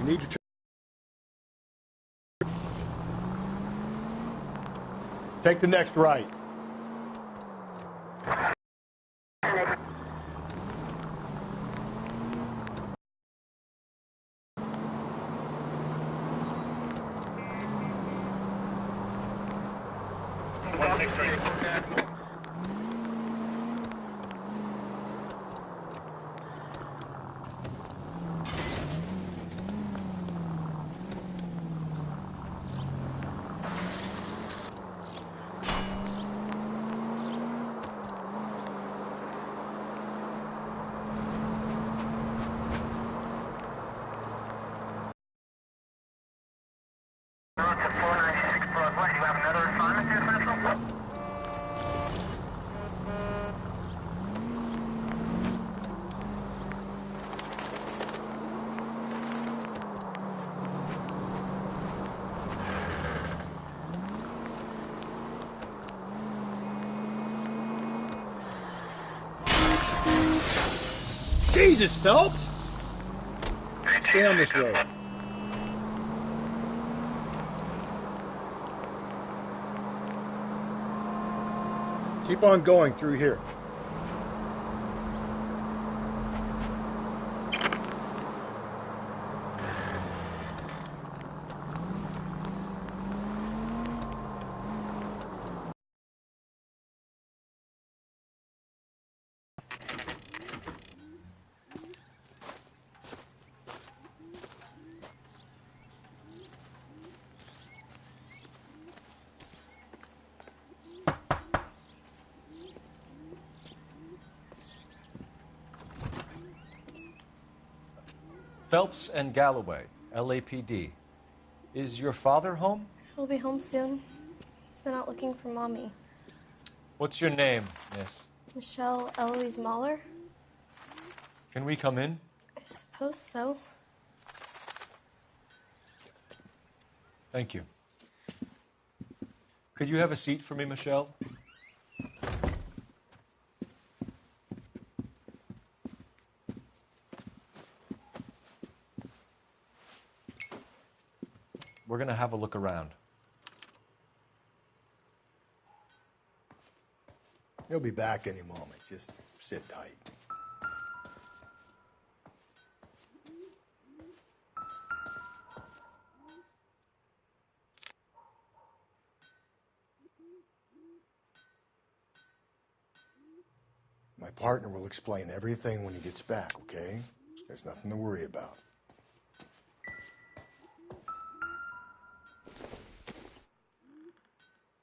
need to take the next right. Jesus, Phelps! Stay on this road. Keep on going through here. Phelps and Galloway, LAPD. Is your father home? He'll be home soon. He's been out looking for Mommy. What's your name, miss? Michelle Eloise Mahler? Can we come in? I suppose so. Thank you. Could you have a seat for me, Michelle? We're going to have a look around. He'll be back any moment. Just sit tight. My partner will explain everything when he gets back, okay? There's nothing to worry about.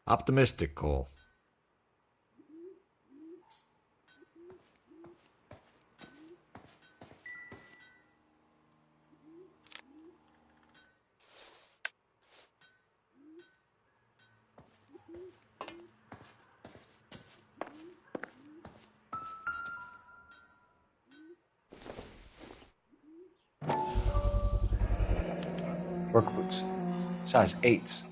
Optimistic, Cole. Work boots. Size 8s.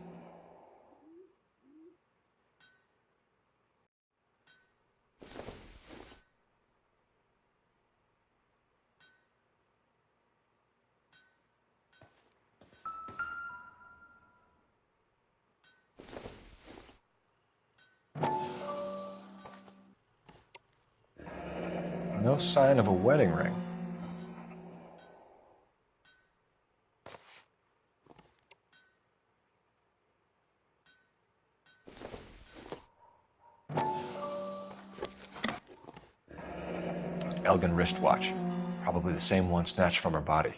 No sign of a wedding ring. Elgin wristwatch. Probably the same one snatched from her body.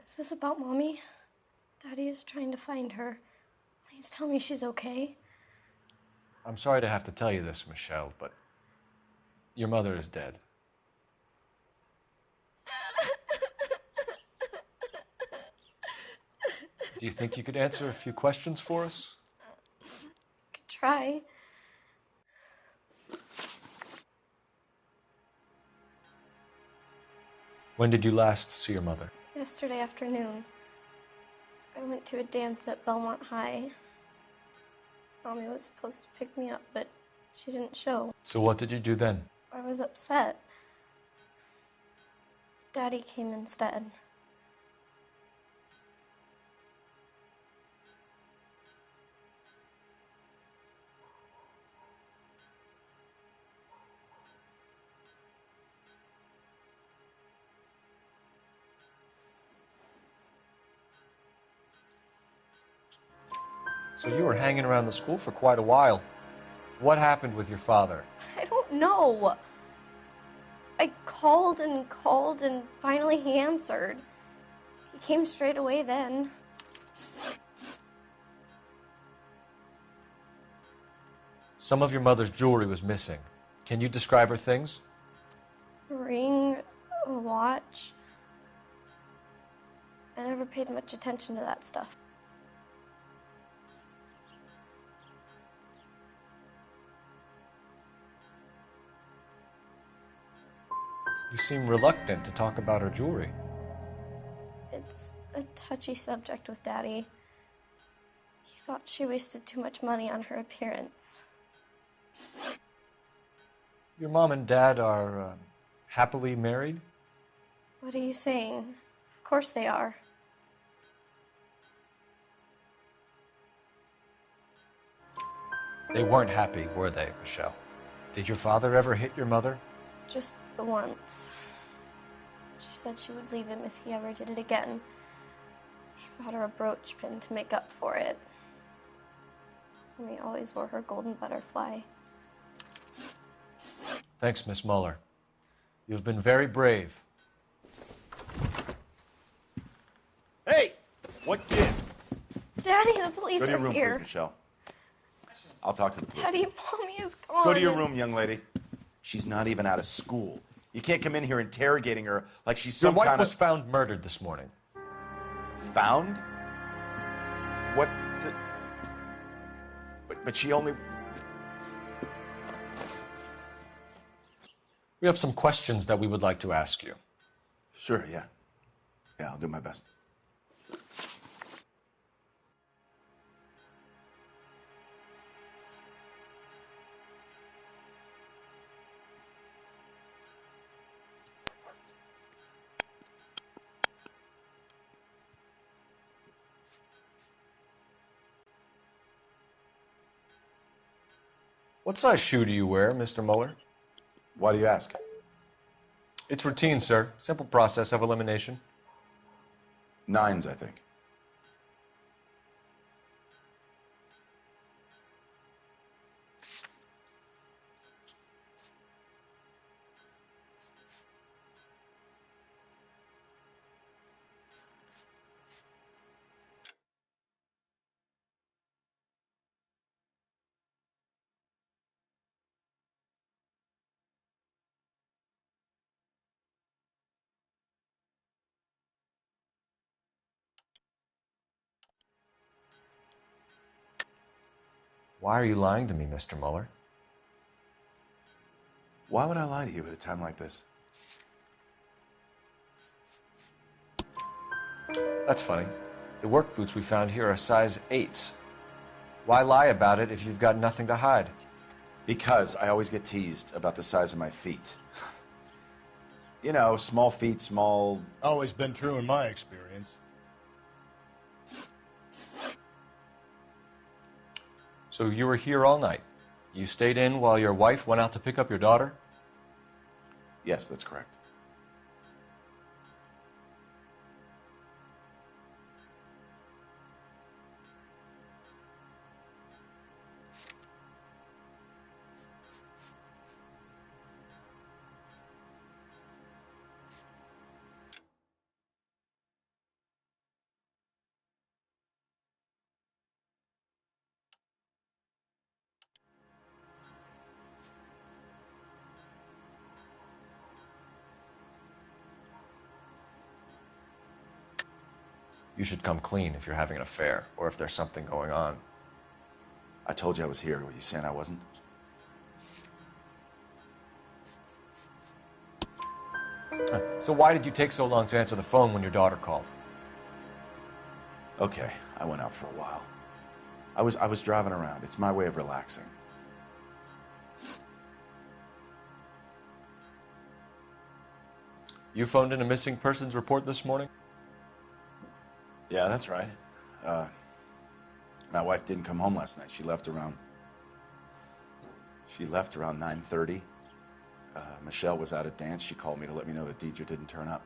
Is this about Mommy? Daddy is trying to find her. Please tell me she's okay. I'm sorry to have to tell you this, Michelle, but your mother is dead. Do you think you could answer a few questions for us? Could try. When did you last see your mother? Yesterday afternoon, I went to a dance at Belmont High. Mommy was supposed to pick me up, but she didn't show. So what did you do then? I was upset. Daddy came instead. So you were hanging around the school for quite a while. What happened with your father? I don't know. I called and finally he answered. He came straight away then. Some of your mother's jewelry was missing. Can you describe her things? A ring, a watch. I never paid much attention to that stuff. You seem reluctant to talk about her jewelry. It's a touchy subject with Daddy. He thought she wasted too much money on her appearance. Your mom and dad are happily married? What are you saying? Of course they are. They weren't happy, were they, Michelle? Did your father ever hit your mother? Just the once. She said she would leave him if he ever did it again. He bought her a brooch pin to make up for it. And he always wore her golden butterfly. Thanks, Miss Muller. You've been very brave. Hey! What gives? Daddy, the police Go to your are room, here. please, Michelle. I'll talk to the police. Daddy, Mommy is gone. Go to your room, young lady. She's not even out of school. You can't come in here interrogating her like she's Your some wife kind was of... found murdered this morning. Found? What the... But she only... We have some questions that we would like to ask you. Sure, yeah. Yeah, I'll do my best. What size shoe do you wear, Mr. Muller? Why do you ask? It's routine, sir. Simple process of elimination. 9s, I think. Why are you lying to me, Mr. Muller? Why would I lie to you at a time like this? That's funny. The work boots we found here are size 8s. Why lie about it if you've got nothing to hide? Because I always get teased about the size of my feet. You know, small feet, small... Always been true in my experience. So you were here all night. You stayed in while your wife went out to pick up your daughter? Yes, that's correct. You should come clean if you're having an affair or if there's something going on. I told you I was here. Were you saying I wasn't? So why did you take so long to answer the phone when your daughter called? Okay, I went out for a while. I was driving around. It's my way of relaxing. You phoned in a missing persons report this morning? Yeah, that's right. My wife didn't come home last night. She left around 9:30. Michelle was out at dance. She called me to let me know that Deidre didn't turn up.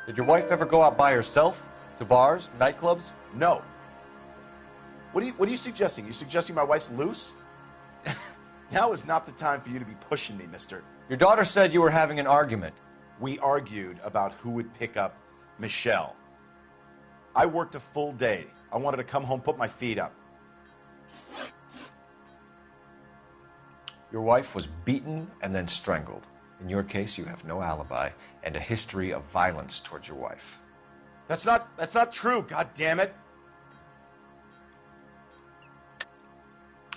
Did your wife ever go out by herself? To bars, nightclubs? No. What are you suggesting? You suggesting my wife's loose? Now is not the time for you to be pushing me, mister. Your daughter said you were having an argument. We argued about who would pick up Michelle. I worked a full day. I wanted to come home, put my feet up. Your wife was beaten and then strangled. In your case, you have no alibi and a history of violence towards your wife. That's not true, god damn it.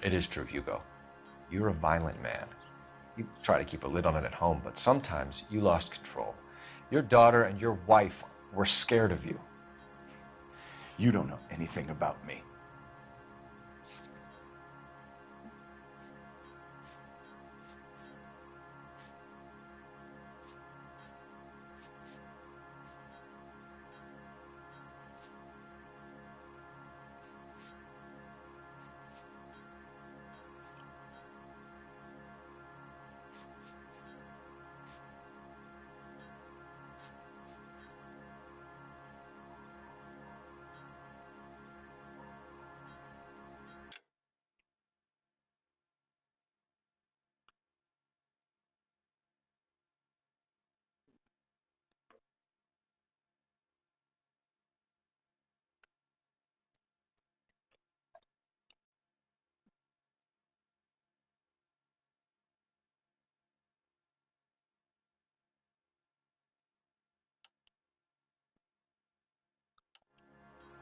It is true, Hugo. You're a violent man. You try to keep a lid on it at home, but sometimes you lost control. Your daughter and your wife were scared of you. You don't know anything about me.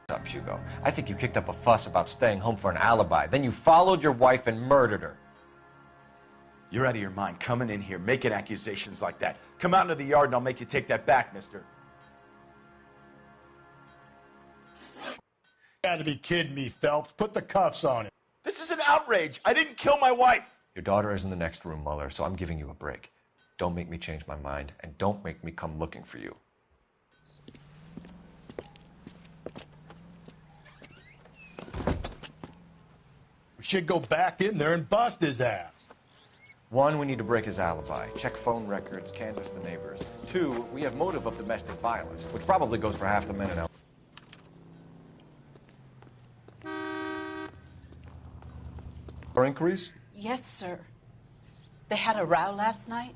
Up, Hugo. I think you kicked up a fuss about staying home for an alibi. Then you followed your wife and murdered her. You're out of your mind coming in here making accusations like that. Come out into the yard and I'll make you take that back, mister. You gotta be kidding me, Phelps. Put the cuffs on him. This is an outrage. I didn't kill my wife. Your daughter is in the next room, Mueller, so I'm giving you a break. Don't make me change my mind, and don't make me come looking for you. We should go back in there and bust his ass. 1, we need to break his alibi. Check phone records, canvass the neighbors. 2, we have motive of domestic violence, which probably goes for half the men in L. Or inquiries? Yes, sir. They had a row last night.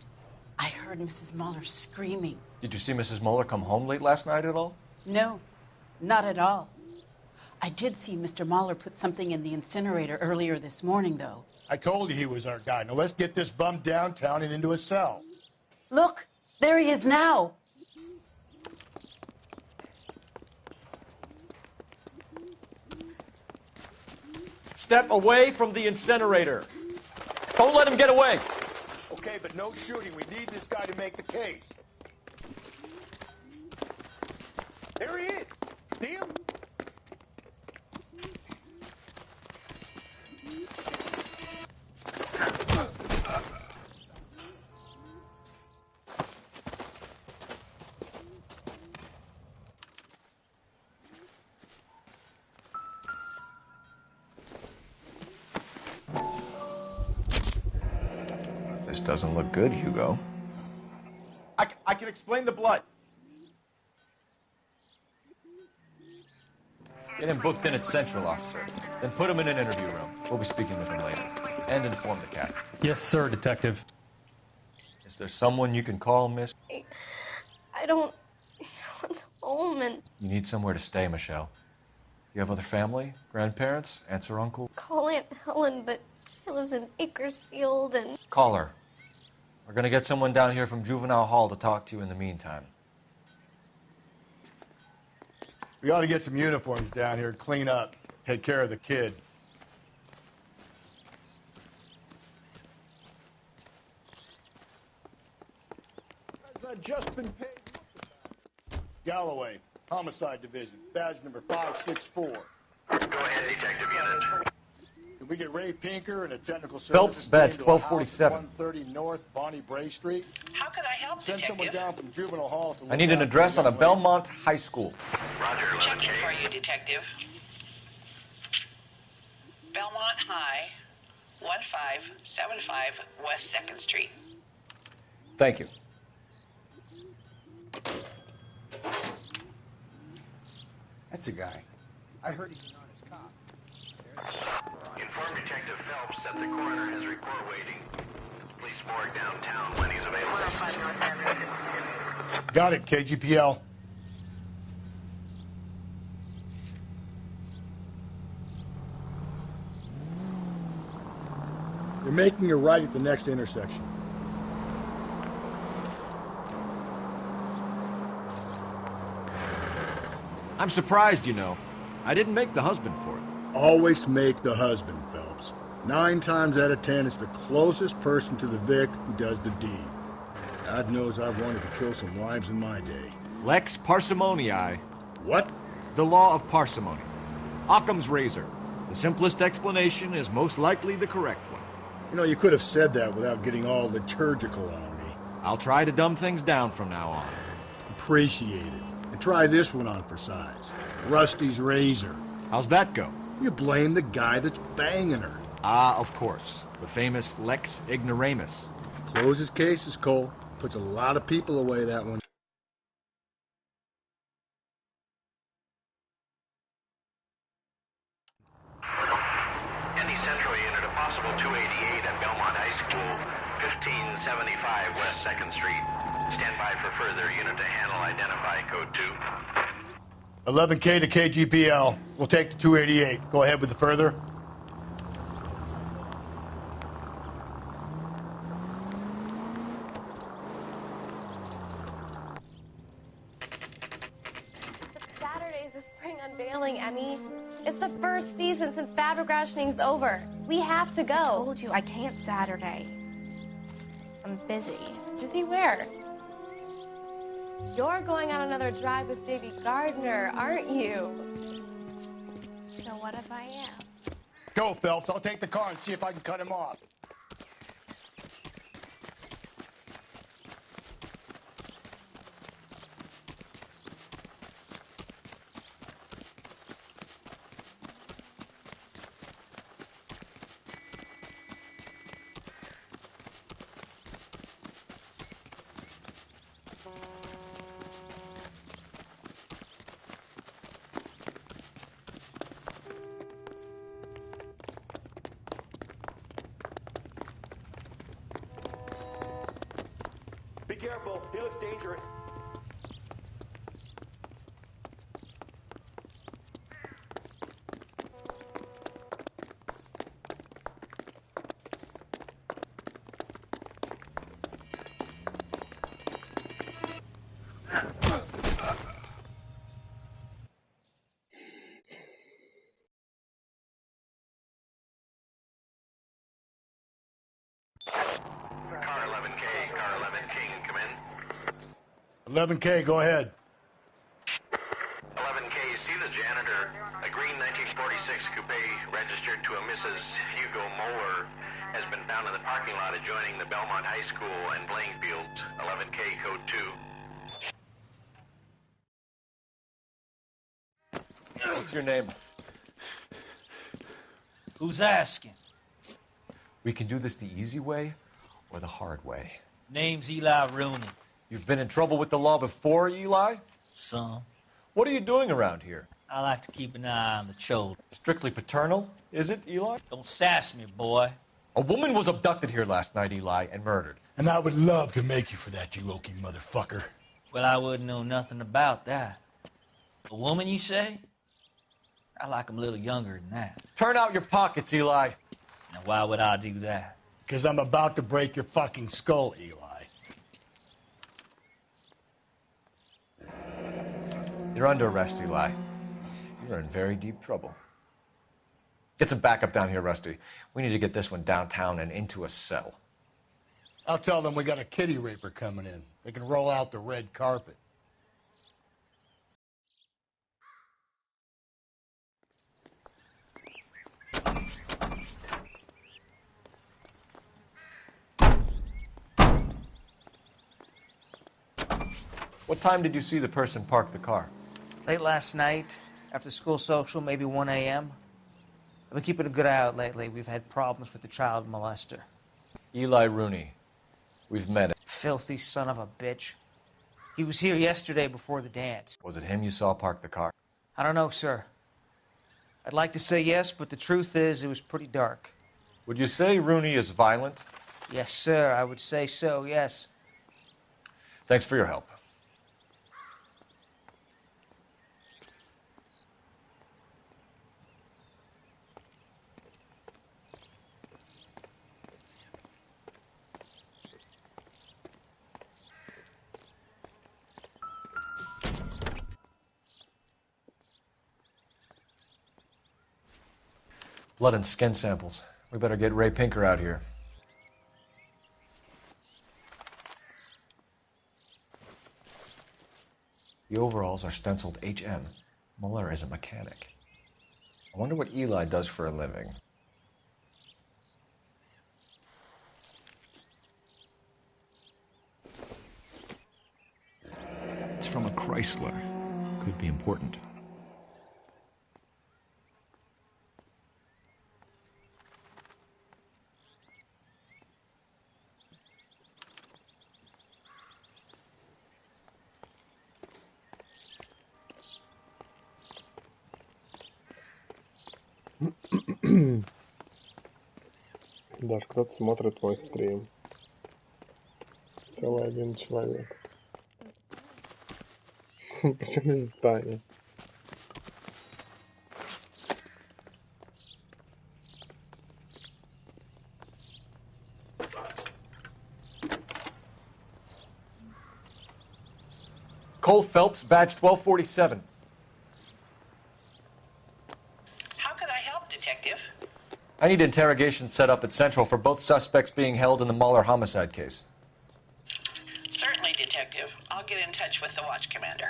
I heard Mrs. Mueller screaming. Did you see Mrs. Mueller come home late last night at all? No, not at all. I did see Mr. Mueller put something in the incinerator earlier this morning, though. I told you he was our guy. Now let's get this bum downtown and into a cell. Look, there he is now. Step away from the incinerator. Don't let him get away. Okay, but no shooting. We need this guy to make the case. There he is. See him? doesn't look good, Hugo. I can explain the blood. Get him booked in at Central, officer. Then put him in an interview room. We'll be speaking with him later. And inform the captain. Yes, sir, Detective. Is there someone you can call, miss? I don't want home and You need somewhere to stay, Michelle. You have other family? Grandparents? Aunts or uncle? call Aunt Helen, but she lives in Bakersfield and Call her. We're gonna get someone down here from Juvenile Hall to talk to you in the meantime. We ought to get some uniforms down here, clean up, take care of the kid. Has that just been paid? Galloway, Homicide Division, badge number 564. Go ahead, Detective Unit. Can we get Ray Pinker and a technical service? Phelps, badge team to a house at 1247. 130 North Bonnie Bray Street. How can I help, Send someone down from Juvenile Hall to I need an address on a Belmont High School. Roger, Checking 11K. for you, Detective. Belmont High, 1575 West 2nd Street. Thank you. That's a guy. I heard he's an honest cop. Inform Detective Phelps that the coroner has report waiting at the police morgue downtown when he's available. Got it, KGPL. You're making a right at the next intersection. I'm surprised, you know. I didn't make the husband for it. Always make the husband, Phelps. 9 times out of 10, it's the closest person to the Vic who does the deed. God knows I've wanted to kill some wives in my day. Lex parsimoniae. What? The law of parsimony. Occam's razor. The simplest explanation is most likely the correct one. You know, you could have said that without getting all liturgical on me. I'll try to dumb things down from now on. Appreciate it. And try this one on for size. Rusty's razor. How's that go? You blame the guy that's banging her. Ah, of course. The famous Lex ignoramus. Closes cases, Cole. Puts a lot of people away, that one. Any Central Unit, a possible 288 at Belmont High School, 1575 West 2nd Street. Stand by for further unit to handle. Identify code 2. 11K to KGPL. We'll take the 288. Go ahead with the further. Saturday's the spring unveiling, Emmy. It's the first season since fabric rationing's over. We have to go. I told you I can't Saturday. I'm busy. Busy where? You're going on another drive with Davy Gardner, aren't you? So what if I am? Go, Phelps. I'll take the car and see if I can cut him off. Be careful. He looks dangerous. Car 11K, car 11 King, come in. 11K, go ahead. 11K, see the janitor. A green 1946 coupe registered to a Mrs. Hugo Moeller has been found in the parking lot adjoining the Belmont High School and playing fields. 11K, code 2. What's your name? Who's asking? We can do this the easy way, or the hard way. Name's Eli Rooney. You've been in trouble with the law before, Eli? Some. What are you doing around here? I like to keep an eye on the children. Strictly paternal, is it, Eli? Don't sass me, boy. A woman was abducted here last night, Eli, and murdered. And I would love to make you for that, you Okie motherfucker. Well, I wouldn't know nothing about that. A woman, you say? I like 'em a little younger than that. Turn out your pockets, Eli. Now, why would I do that? Because I'm about to break your fucking skull, Eli. You're under arrest, Eli. You're in very deep trouble. Get some backup down here, Rusty. We need to get this one downtown and into a cell. I'll tell them we got a kitty raper coming in. They can roll out the red carpet. What time did you see the person park the car? Late last night, after school social, maybe 1 a.m. I've been keeping a good eye out lately. We've had problems with the child molester. Eli Rooney. We've met him. Filthy son of a bitch. He was here yesterday before the dance. Was it him you saw park the car? I don't know, sir. I'd like to say yes, but the truth is it was pretty dark. Would you say Rooney is violent? Yes, sir, I would say so, yes. Thanks for your help. Blood and skin samples. We better get Ray Pinker out here. The overalls are stenciled HM. Muller is a mechanic. I wonder what Eli does for a living. It's from a Chrysler. Could be important. Даже кто-то смотрит мой стрим. Целый один человек. Почему здесь Таня? Cole Phelps, badge 1247. How could I help, Detective? I need interrogation set up at Central for both suspects being held in the Muller homicide case. Certainly, Detective. I'll get in touch with the watch commander.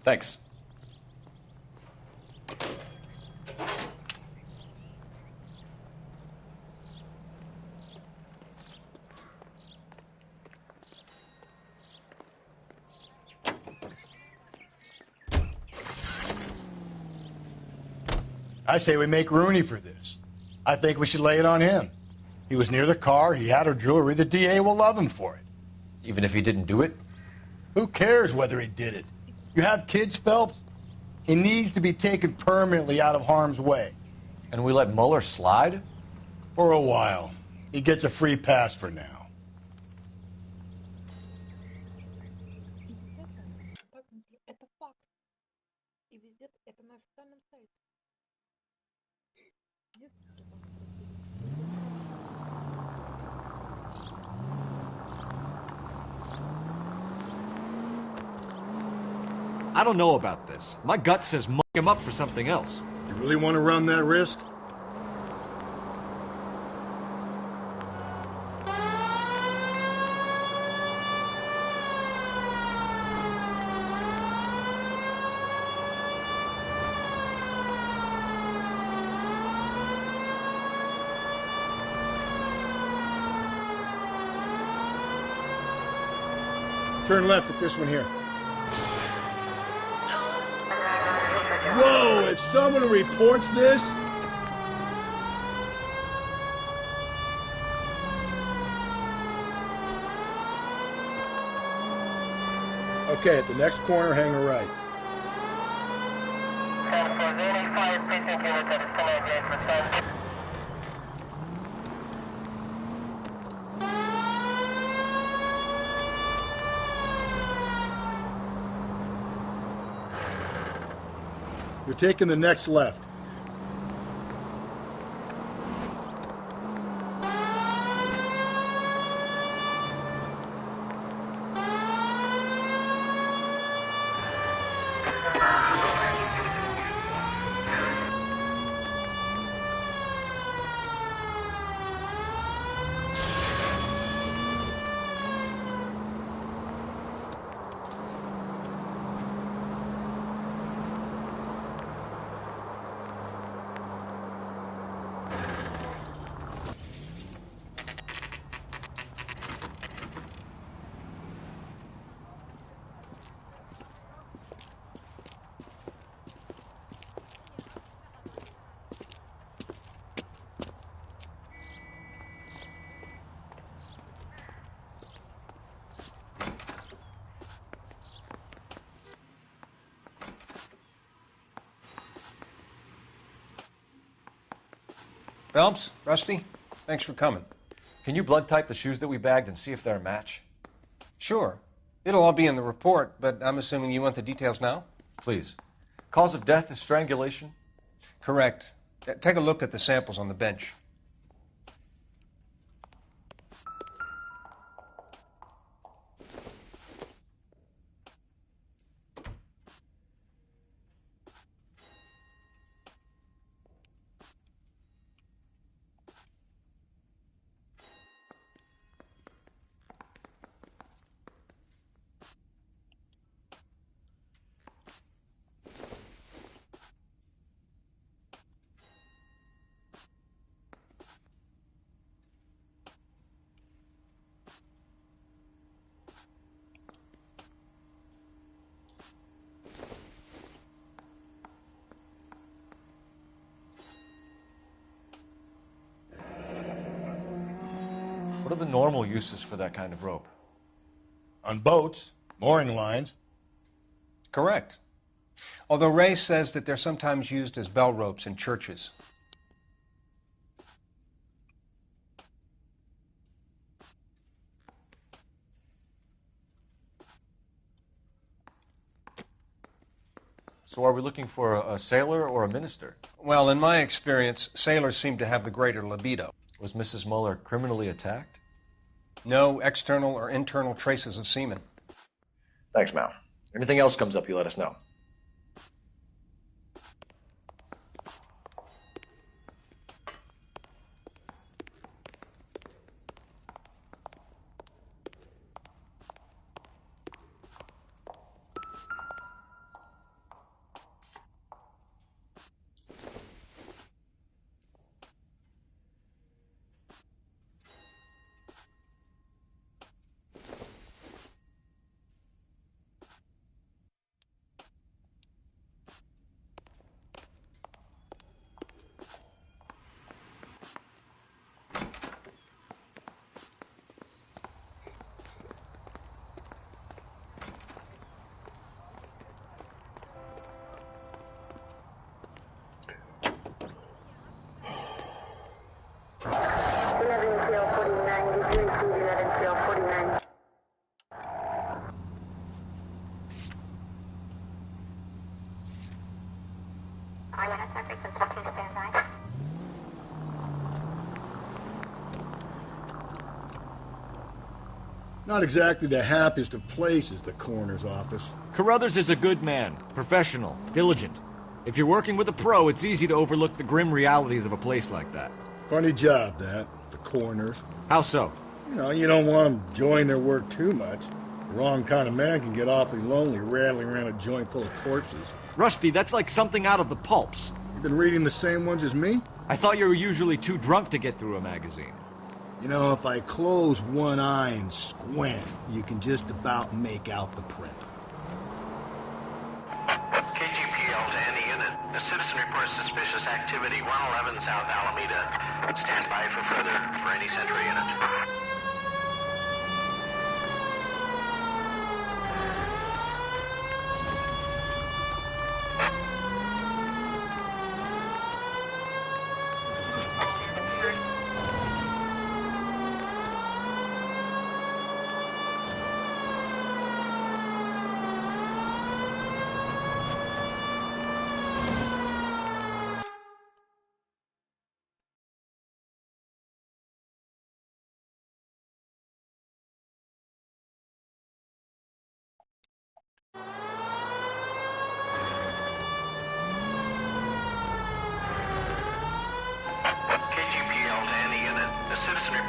Thanks. I say we make Rooney for this. I think we should lay it on him. He was near the car, he had her jewelry, the DA will love him for it. Even if he didn't do it? Who cares whether he did it? You have kids, Phelps? He needs to be taken permanently out of harm's way. And we let Muller slide? For a while. He gets a free pass for now. Это факт. И везде это на официальном сайте. I don't know about this. My gut says muck him up for something else. You really want to run that risk? Turn left at this one here. Whoa, if someone reports this... Okay, at the next corner, hang a right. You're taking the next left. Phelps, Rusty, thanks for coming. Can you blood type the shoes that we bagged and see if they're a match? Sure. It'll all be in the report, but I'm assuming you want the details now? Please. Cause of death is strangulation? Correct. Take a look at the samples on the bench. What are the normal uses for that kind of rope? On boats, mooring lines. Correct. Although Ray says that they're sometimes used as bell ropes in churches. So are we looking for a sailor or a minister? Well, in my experience, sailors seem to have the greater libido. Was Mrs. Muller criminally attacked? No external or internal traces of semen. Thanks, Mal. Anything else comes up, you let us know. Not exactly the happiest of places, the coroner's office. Carruthers is a good man, professional, diligent. If you're working with a pro, it's easy to overlook the grim realities of a place like that. Funny job, that, the coroner's. How so? You don't want them enjoying their work too much. The wrong kind of man can get awfully lonely rattling around a joint full of corpses. Rusty, that's like something out of the pulps. You been reading the same ones as me? I thought you were usually too drunk to get through a magazine. If I close one eye and squint, you can just about make out the print. KGPL to any unit. A citizen reports suspicious activity 111 South Alameda. Stand by for any Central unit.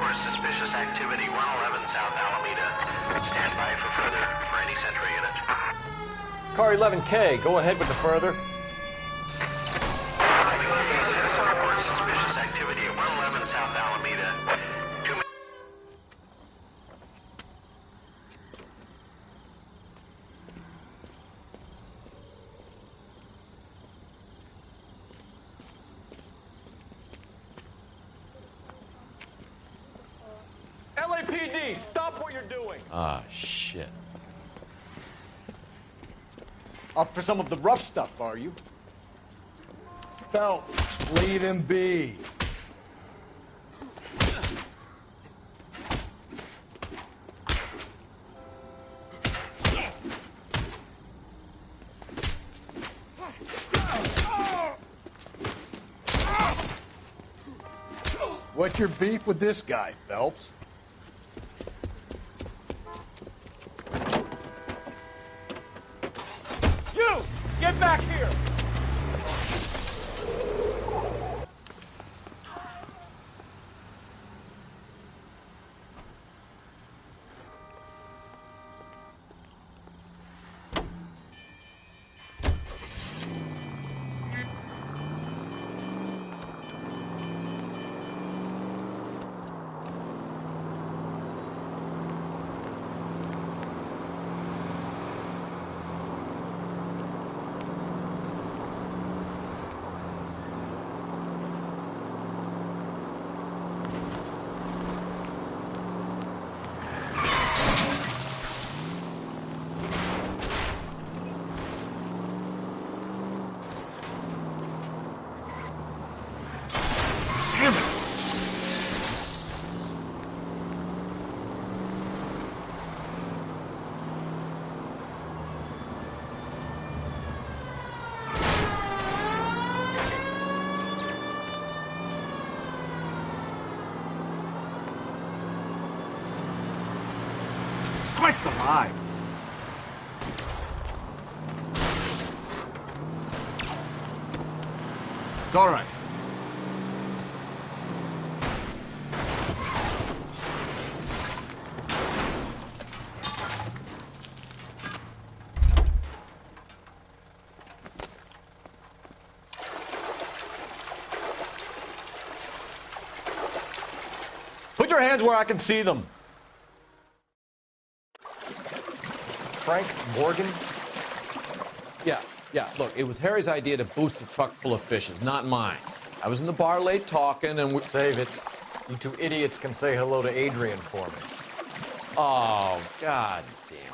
reports suspicious activity 111 South Alameda. Stand by for any Central unit. Car 11K, go ahead with the further. Citizen reports suspicious activity at 111 South Alameda. LAPD, stop what you're doing! Ah, shit. Up for some of the rough stuff, are you? Phelps, leave him be. What's your beef with this guy, Phelps? You! Get back here! Christ alive! It's all right. Put your hands where I can see them. Frank Morgan? Yeah, look, it was Harry's idea to boost the truck full of fishes, not mine. I was in the bar late talking and Save it. You two idiots can say hello to Adrian for me. Oh, god damn it.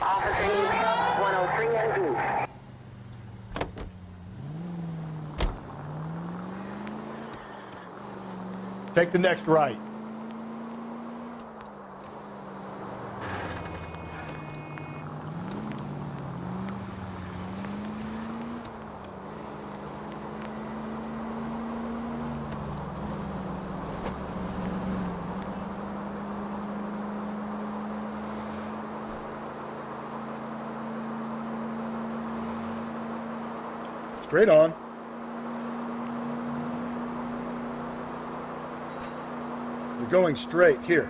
Officer needs help, 103 and Take the next right. Straight on. You're going straight. Here.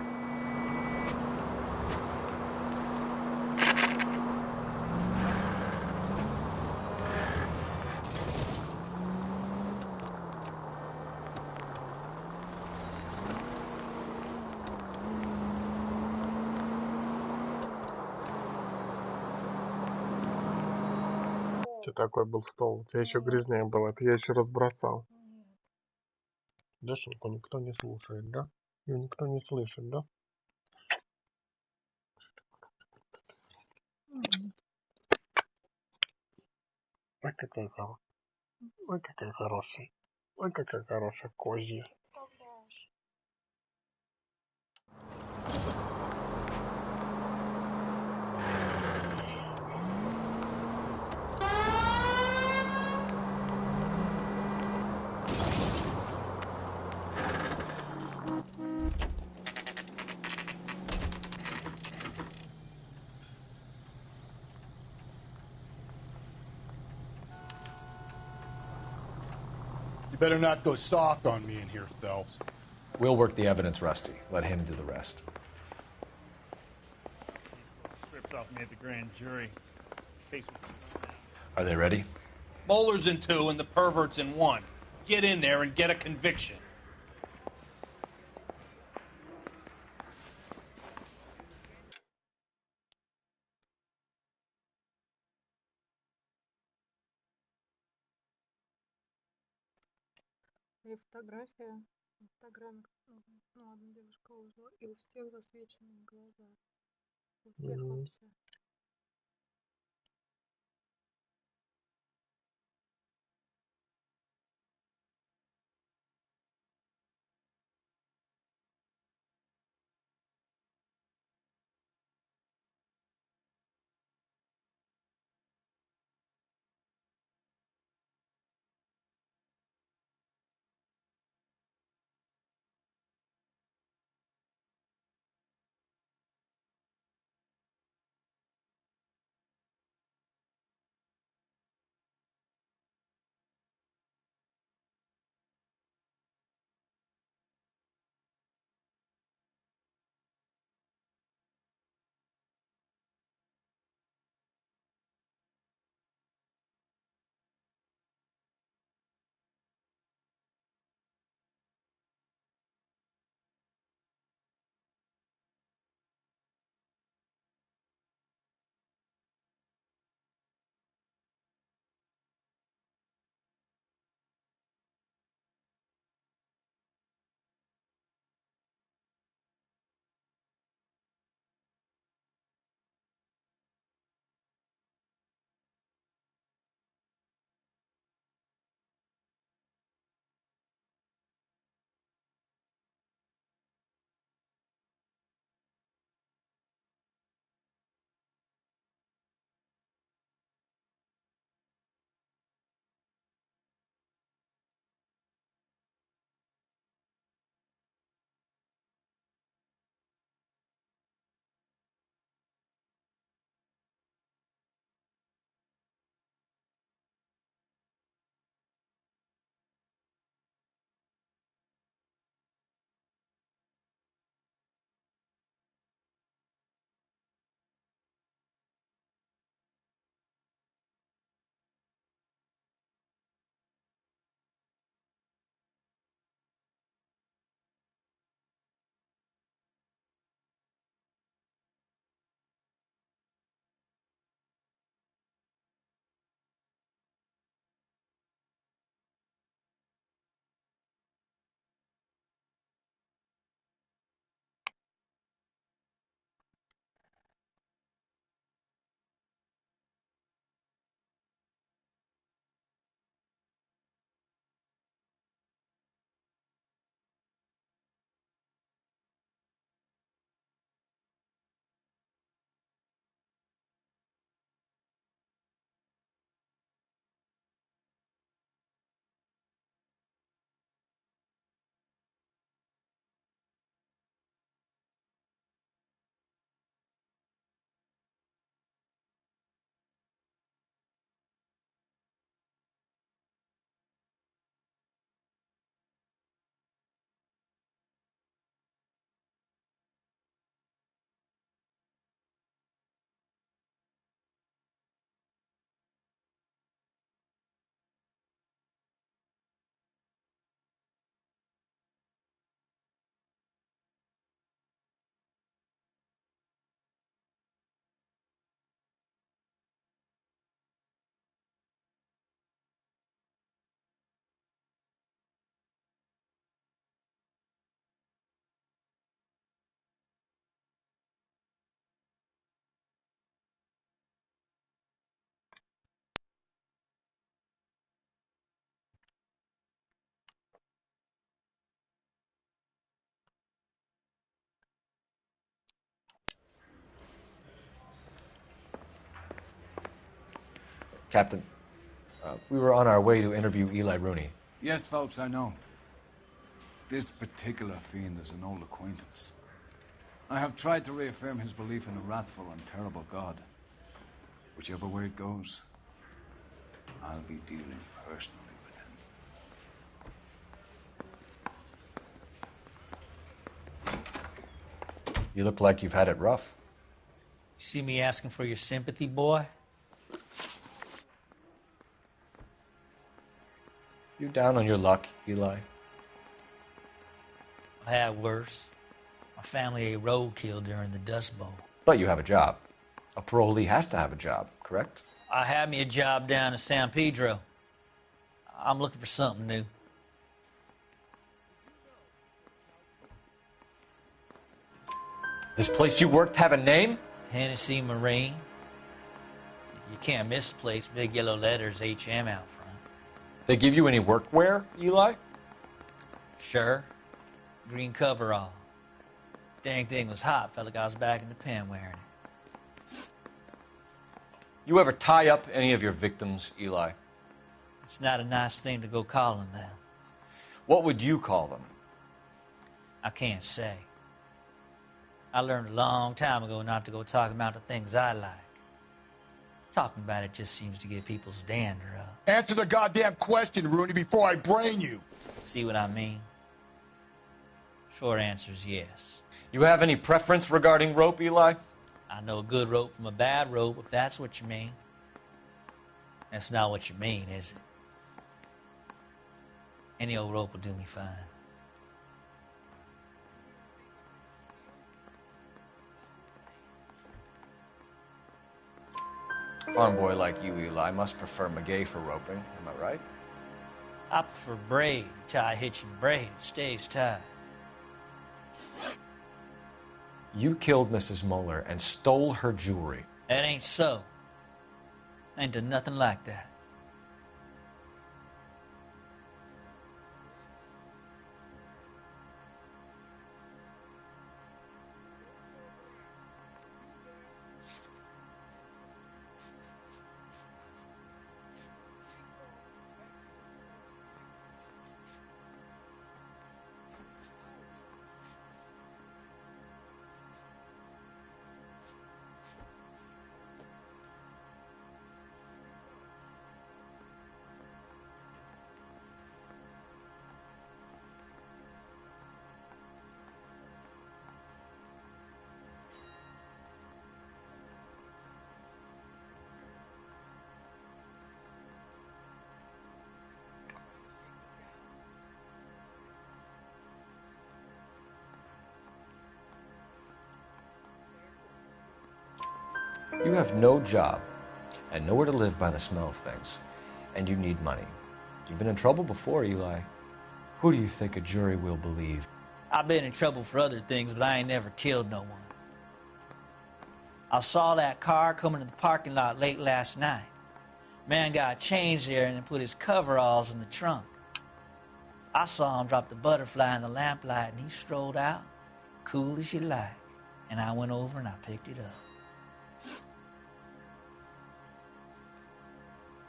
Что такой был стол? У тебя еще грязнее было. Это я еще разбросал. Дашеньку никто не слушает, да? Ее никто не слышит, да? Ой, какая хорошая. Ой, какая хорошая. Ой, какая хорошая козья. better not go soft on me in here, Phelps. We'll work the evidence, Rusty. Let him do the rest. Strips off me at the grand jury. Case was thrown out. Are they ready? Bowler's in 2 and the pervert's in 1. Get in there and get a conviction. И фотография в Инстаграме, ну, одна девушка выложила, и у всех засвечены глаза. У всех вообще. Captain, we were on our way to interview Eli Rooney. Yes, Phelps, I know. This particular fiend is an old acquaintance. I have tried to reaffirm his belief in a wrathful and terrible God. Whichever way it goes, I'll be dealing personally with him. You look like you've had it rough. You see me asking for your sympathy, boy? You down on your luck, Eli? I've had worse. My family ate roadkill during the Dust Bowl. But you have a job. A parolee has to have a job, correct? I had me a job down in San Pedro. I'm looking for something new. This place you worked have a name? Hennessy Marine. You can't miss the place. Big yellow letters, HM out front. They give you any workwear, Eli? Sure. Green coverall. Dang thing was hot. Felt like I was back in the pen wearing it. You ever tie up any of your victims, Eli? It's not a nice thing to go calling them. What would you call them? I can't say. I learned a long time ago not to go talking about the things I like. Talking about it just seems to get people's dander up. Answer the goddamn question, Rooney, before I brain you. See what I mean? Short answer is yes. You have any preference regarding rope, Eli? I know a good rope from a bad rope, if that's what you mean. That's not what you mean, is it? Any old rope will do me fine. Farm boy like you, Eli, must prefer Magay for roping. Am I right? I prefer braid. Tie hitch and braid. It stays tied. You killed Mrs. Moeller and stole her jewelry. That ain't so. I ain't done nothing like that. You have no job and nowhere to live by the smell of things, and you need money. You've been in trouble before, Eli. Who do you think a jury will believe? I've been in trouble for other things, but I ain't never killed no one. I saw that car coming to the parking lot late last night. Man got changed there and then put his coveralls in the trunk. I saw him drop the butterfly in the lamplight, and he strolled out, cool as you like. And I went over and I picked it up.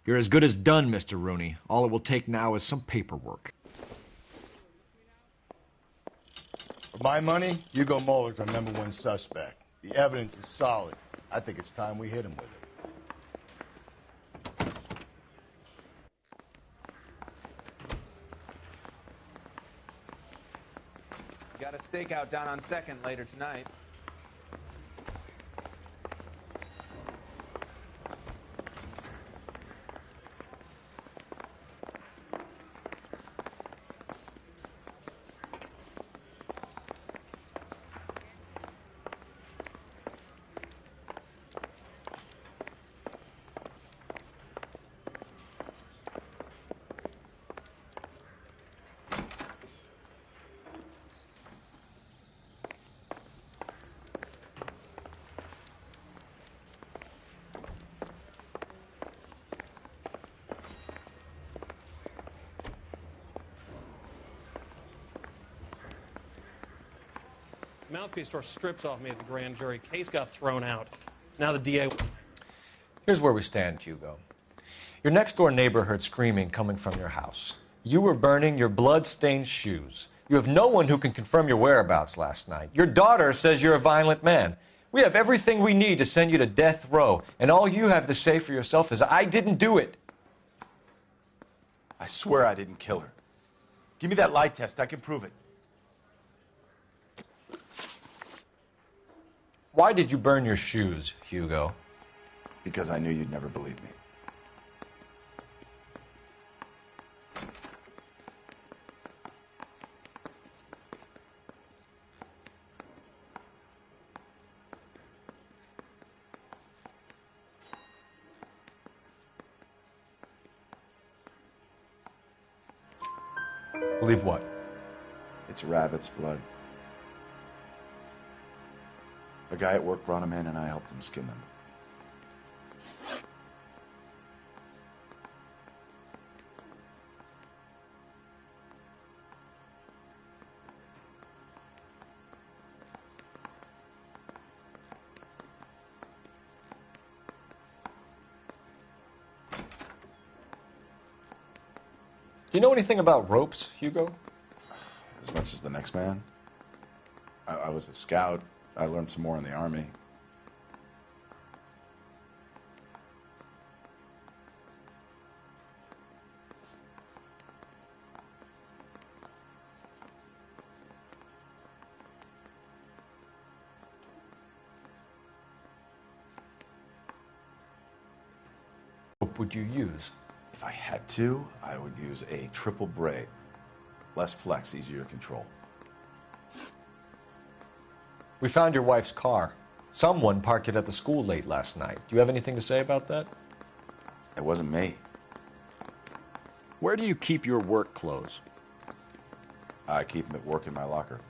You're as good as done, Mr. Rooney. All it will take now is some paperwork. For my money, Hugo Moeller's our #1 suspect. The evidence is solid. I think it's time we hit him with it. Got a stakeout down on 2nd later tonight. Mouthpiece store strips off me at the grand jury. Case got thrown out. Now the DA... Here's where we stand, Hugo. Your next-door neighbor heard screaming coming from your house. You were burning your blood-stained shoes. You have no one who can confirm your whereabouts last night. Your daughter says you're a violent man. We have everything we need to send you to death row, and all you have to say for yourself is, I didn't do it. I swear I didn't kill her. Give me that lie test. I can prove it. Why did you burn your shoes, Hugo? Because I knew you'd never believe me. Believe what? It's rabbit's blood. A guy at work brought them in and I helped him skin them. Do you know anything about ropes, Hugo? As much as the next man. I was a scout. I learned some more in the Army. What would you use? If I had to, I would use a triple braid. Less flex, easier to control. We found your wife's car. Someone parked it at the school late last night. Do you have anything to say about that? It wasn't me. Where do you keep your work clothes? I keep them at work in my locker.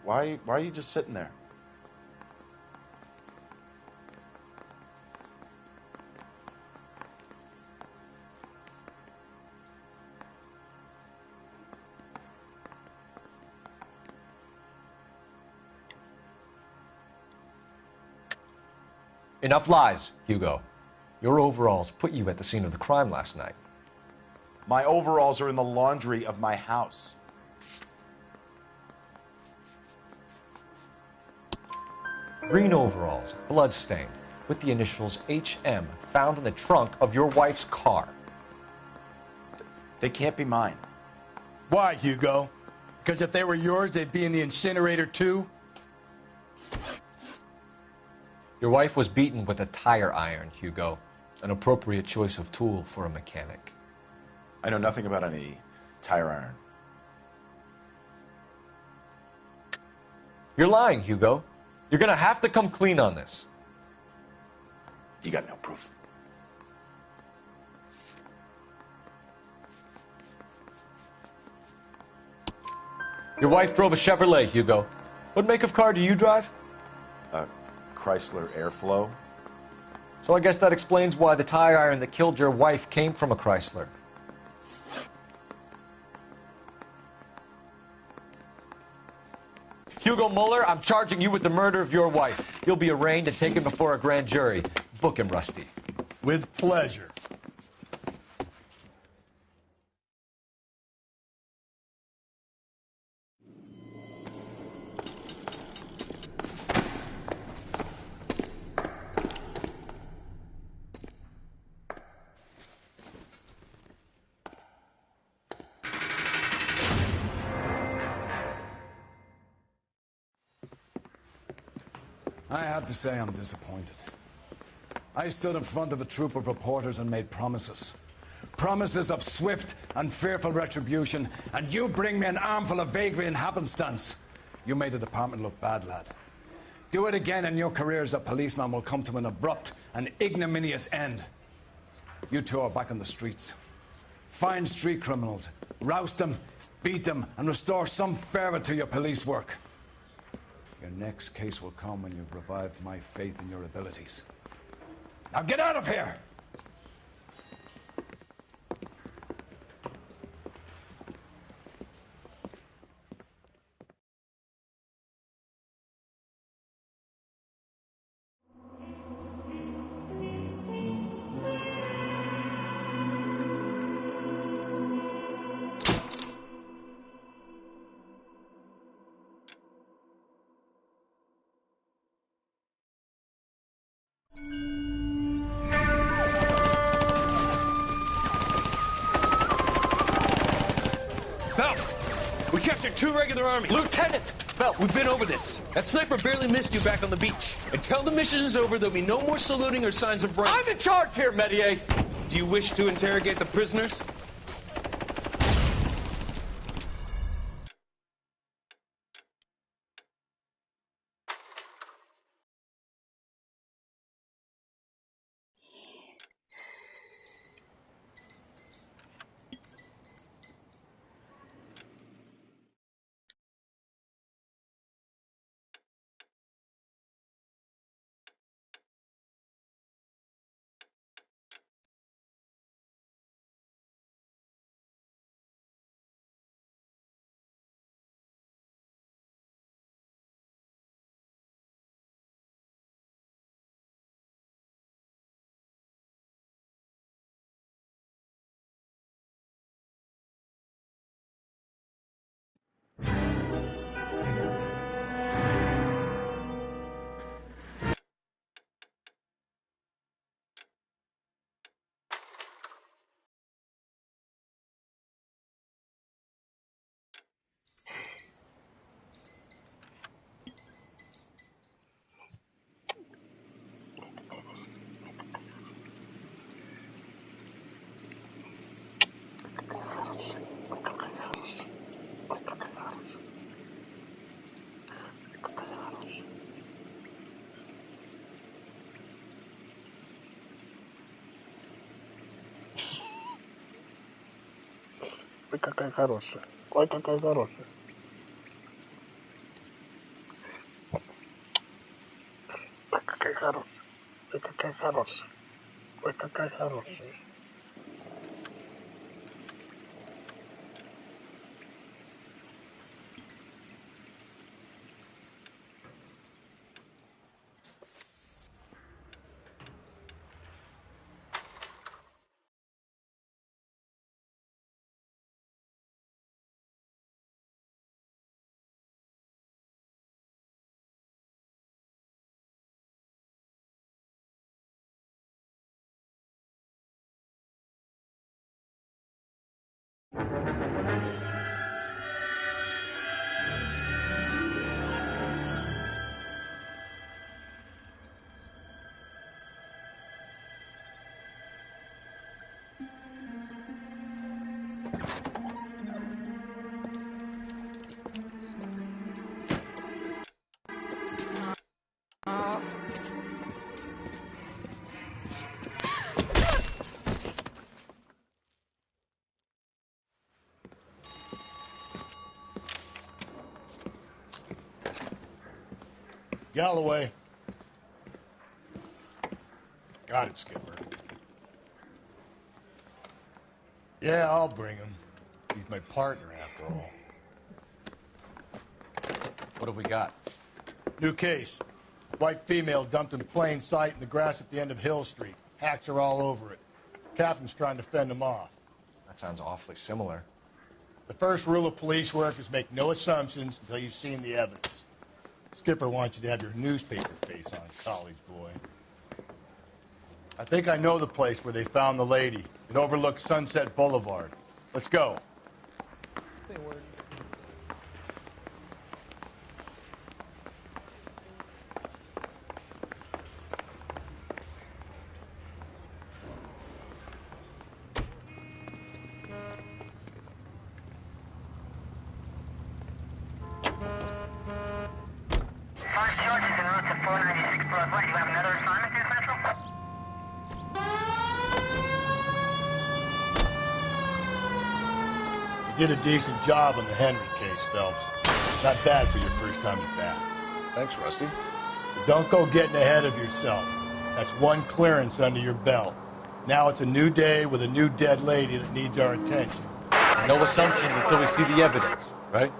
Why are you just sitting there? Enough lies, Hugo. Your overalls put you at the scene of the crime last night. My overalls are in the laundry of my house. Green overalls, blood-stained, with the initials HM found in the trunk of your wife's car. They can't be mine. Why, Hugo? Because if they were yours, they'd be in the incinerator too? Your wife was beaten with a tire iron, Hugo. An appropriate choice of tool for a mechanic. I know nothing about any tire iron. You're lying, Hugo. You're gonna have to come clean on this. You got no proof. Your wife drove a Chevrolet, Hugo. What make of car do you drive? A Chrysler Airflow. So I guess that explains why the tire iron that killed your wife came from a Chrysler. Hugo Mueller, I'm charging you with the murder of your wife. You'll be arraigned and taken before a grand jury. Book him, Rusty. With pleasure. I have to say I'm disappointed. I stood in front of a troop of reporters and made promises. Promises of swift and fearful retribution, and you bring me an armful of vagary and happenstance. You made the department look bad, lad. Do it again and your career as a policeman will come to an abrupt and ignominious end. You two are back on the streets. Find street criminals, roust them, beat them, and restore some fervor to your police work. Your next case will come when you've revived my faith in your abilities. Now get out of here! We captured 2 regular armies. Lieutenant! Belt, we've been over this. That sniper barely missed you back on the beach. Until the mission is over, there'll be no more saluting or signs of rank. I'm in charge here, Medier! Do you wish to interrogate the prisoners? Ой, какая хорошая. Ой, какая хорошая. Ой, какая хорошая. Ой, какая хорошая. Ой, какая хорошая. Galloway. Got it, Skipper. Yeah, I'll bring him. He's my partner, after all. What have we got? New case. White female dumped in plain sight in the grass at the end of Hill Street. Hacks are all over it. Captain's trying to fend them off. That sounds awfully similar. The first rule of police work is make no assumptions until you've seen the evidence. Skipper wants you to have your newspaper face on, college boy. I think I know the place where they found the lady. It overlooks Sunset Boulevard. Let's go. First George is en route to right, you have another assignment here, Central? You did a decent job on the Henry case, Phelps. Not bad for your first time at bat. Thanks, Rusty. But don't go getting ahead of yourself. That's one clearance under your belt. Now it's a new day with a new dead lady that needs our attention. No assumptions until we see the evidence, right?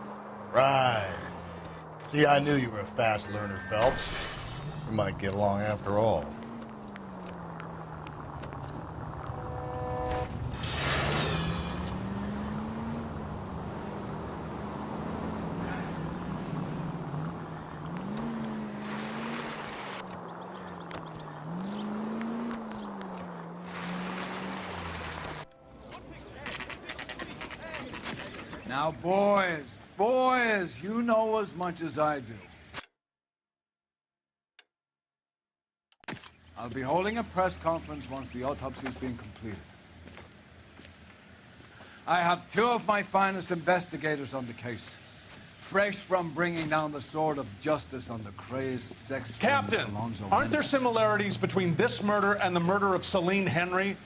Right. See, I knew you were a fast learner, Phelps. We might get along after all. Now, boys, you know as much as I do. I'll be holding a press conference once the autopsy's been completed. I have two of my finest investigators on the case, fresh from bringing down the sword of justice on the crazed sex Captain, Alonzo aren't there Mendes. similarities between this murder and the murder of Celine Henry?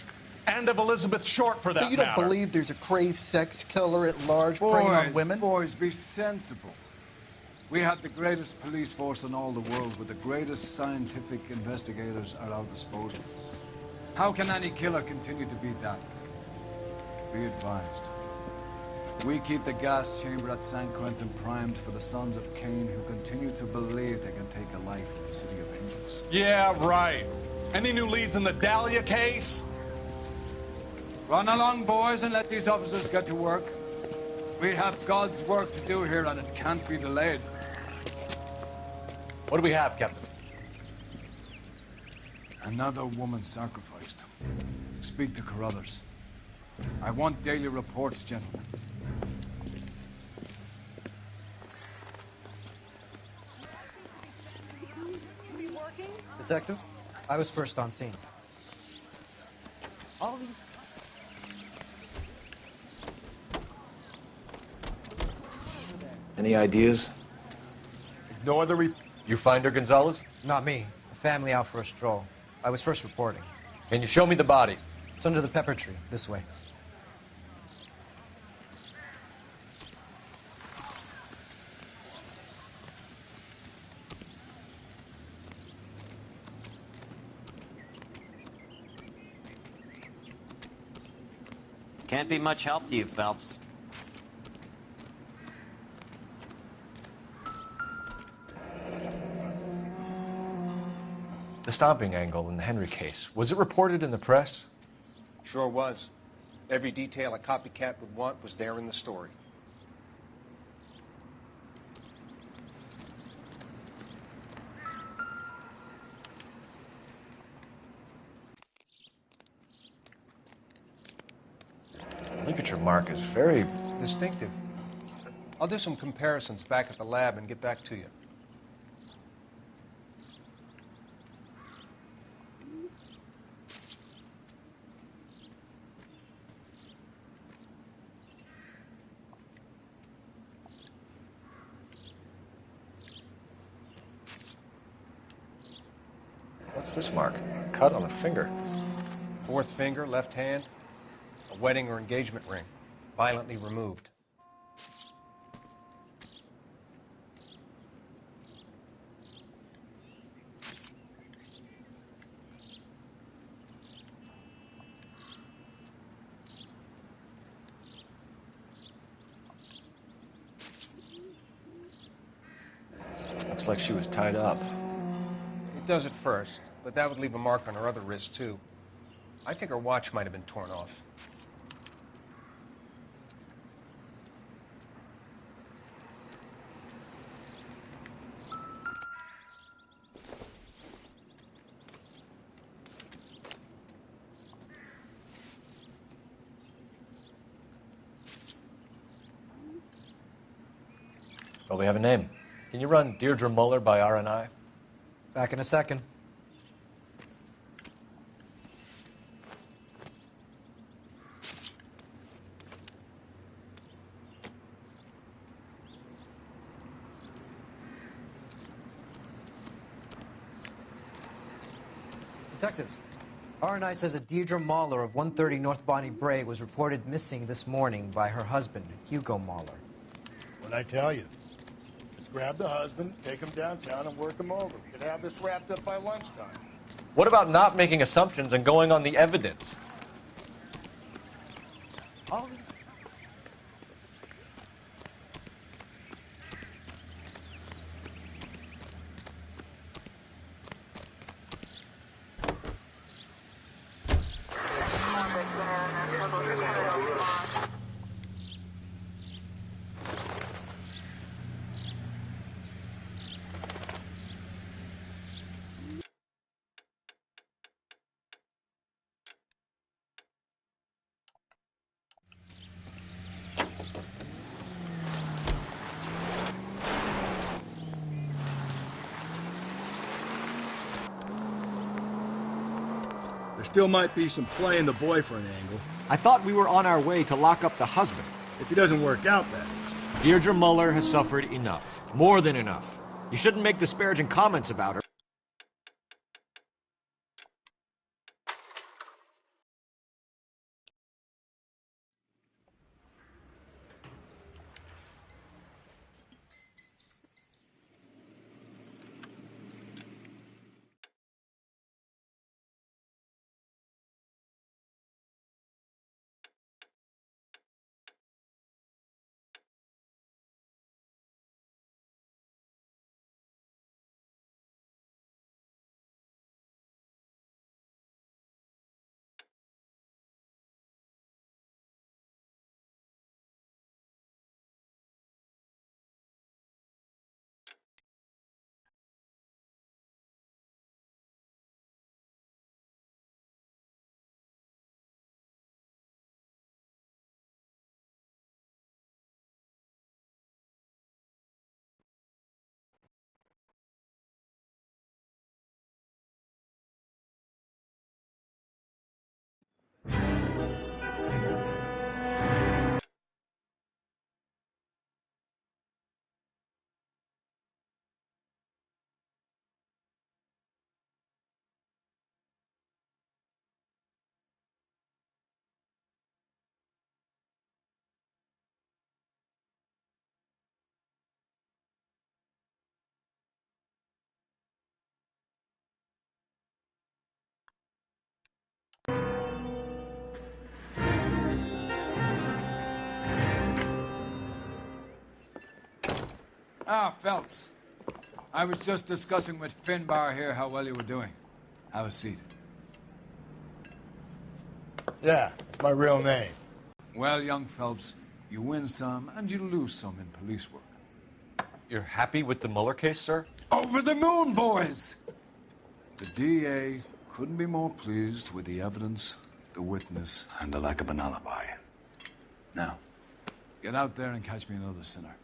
And of Elizabeth Short, for that So you don't matter. believe there's a crazed sex killer at large preying on women? Boys, be sensible. We have the greatest police force in all the world with the greatest scientific investigators at our disposal. How can any killer continue to be that? Be advised. We keep the gas chamber at San Quentin primed for the sons of Cain who continue to believe they can take a life in the city of angels. Yeah, right. Any new leads in the Dahlia case? Run along, boys, and let these officers get to work. We have God's work to do here, and it can't be delayed. What do we have, Captain? Another woman sacrificed. Speak to Carruthers. I want daily reports, gentlemen. Detective, I was first on scene. All these... Any ideas? No other You find her, Gonzalez? Not me. A family out for a stroll. I was first reporting. Can you show me the body? It's under the pepper tree, this way. Can't be much help to you, Phelps. The stomping angle in the Henry case, was it reported in the press? Sure was. Every detail a copycat would want was there in the story. Look at your mark, it's very Distinctive. I'll do some comparisons back at the lab and get back to you. What's this mark? Cut on a finger. Fourth finger, left hand, a wedding or engagement ring, violently removed. Looks like she was tied up. It does at first, but that would leave a mark on her other wrist, too. I think her watch might have been torn off. Well, we have a name. Can you run Deirdre Muller by RNI? Back in a second. Detectives, RNI says a Deirdre Mahler of 130 North Bonnie Brae was reported missing this morning by her husband, Hugo Mahler. What'd I tell you? Just grab the husband, take him downtown, and work him over. We could have this wrapped up by lunchtime. What about not making assumptions and going on the evidence? There still might be some play in the boyfriend angle. I thought we were on our way to lock up the husband. If he doesn't work out, that is. Deirdre Muller has suffered enough. More than enough. You shouldn't make disparaging comments about her. Ah, Phelps. I was just discussing with Finbar here how well you were doing. Have a seat. Yeah, my real name. Well, young Phelps, you win some and you lose some in police work. You're happy with the Mueller case, sir? Over the moon, boys! The DA couldn't be more pleased with the evidence, the witness, and the lack of an alibi. Now, get out there and catch me another sinner.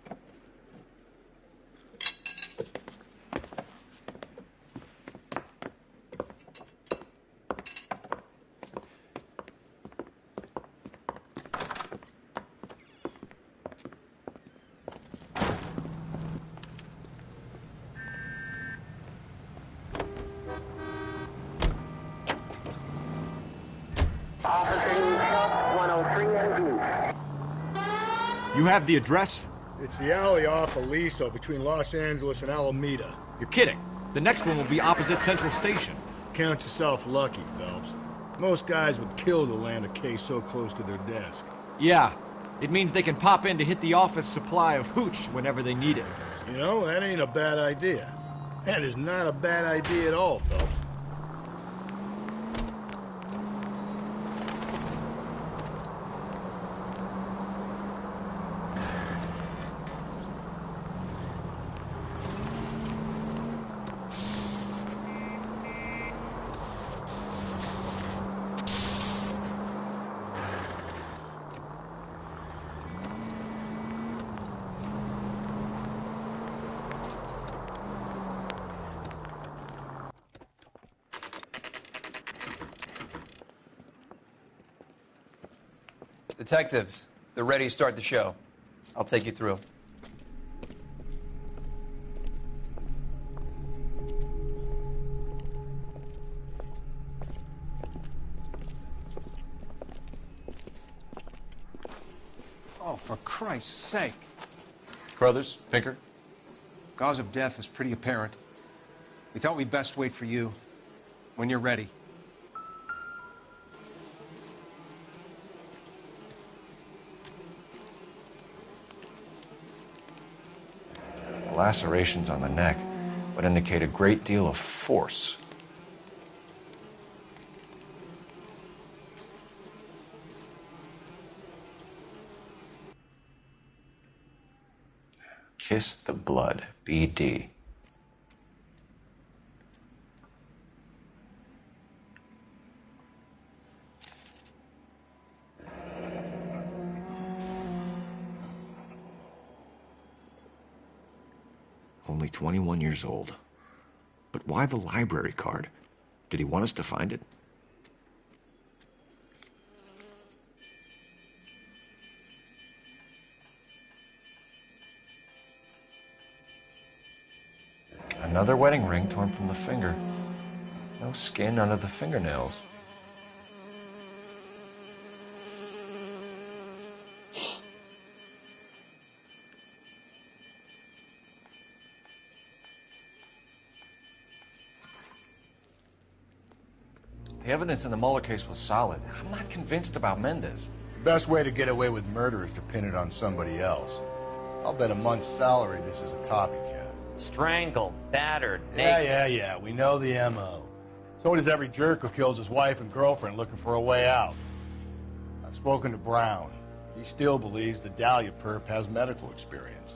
You have the address? It's the alley off Aliso between Los Angeles and Alameda. You're kidding. The next one will be opposite Central Station. Count yourself lucky, Phelps. Most guys would kill to land a case so close to their desk. Yeah. It means they can pop in to hit the office supply of hooch whenever they need it. You know, that ain't a bad idea. That is not a bad idea at all, Phelps. Detectives, they're ready to start the show. I'll take you through. For Christ's sake. Crothers, Pinker? Cause of death is pretty apparent. We thought we'd best wait for you. When you're ready. The lacerations on the neck would indicate a great deal of force. Kiss the blood, BD. Only 21 years old. But why the library card? Did he want us to find it? Another wedding ring torn from the finger. No skin under the fingernails. The evidence in the Mueller case was solid. I'm not convinced about Mendez. The best way to get away with murder is to pin it on somebody else. I'll bet a month's salary this is a copycat. Strangled, battered, naked. Yeah. We know the M.O. So does every jerk who kills his wife and girlfriend looking for a way out. I've spoken to Brown. He still believes the Dahlia perp has medical experience.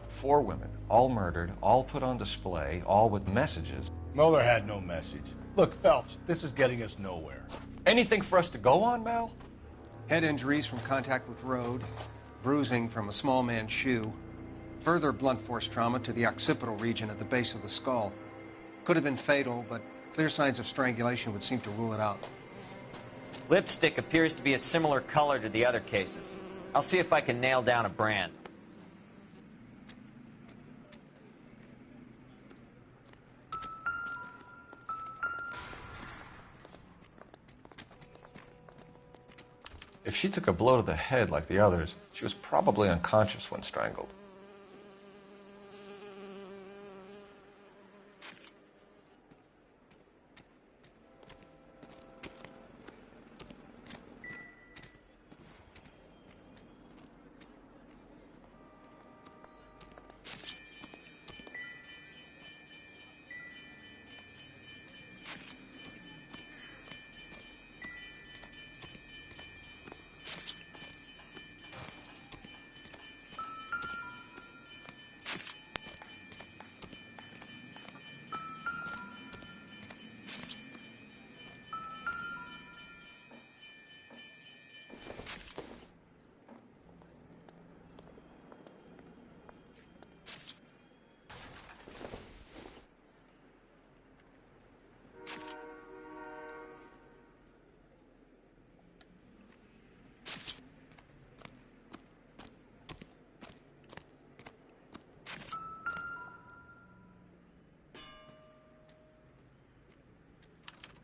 4 women, all murdered, all put on display, all with messages. Mueller had no message. Look, Phelps, this is getting us nowhere. Anything for us to go on, Mal? Head injuries from contact with road, bruising from a small man's shoe, further blunt force trauma to the occipital region at the base of the skull. Could have been fatal, but clear signs of strangulation would seem to rule it out. Lipstick appears to be a similar color to the other cases. I'll see if I can nail down a brand. If she took a blow to the head like the others, she was probably unconscious when strangled.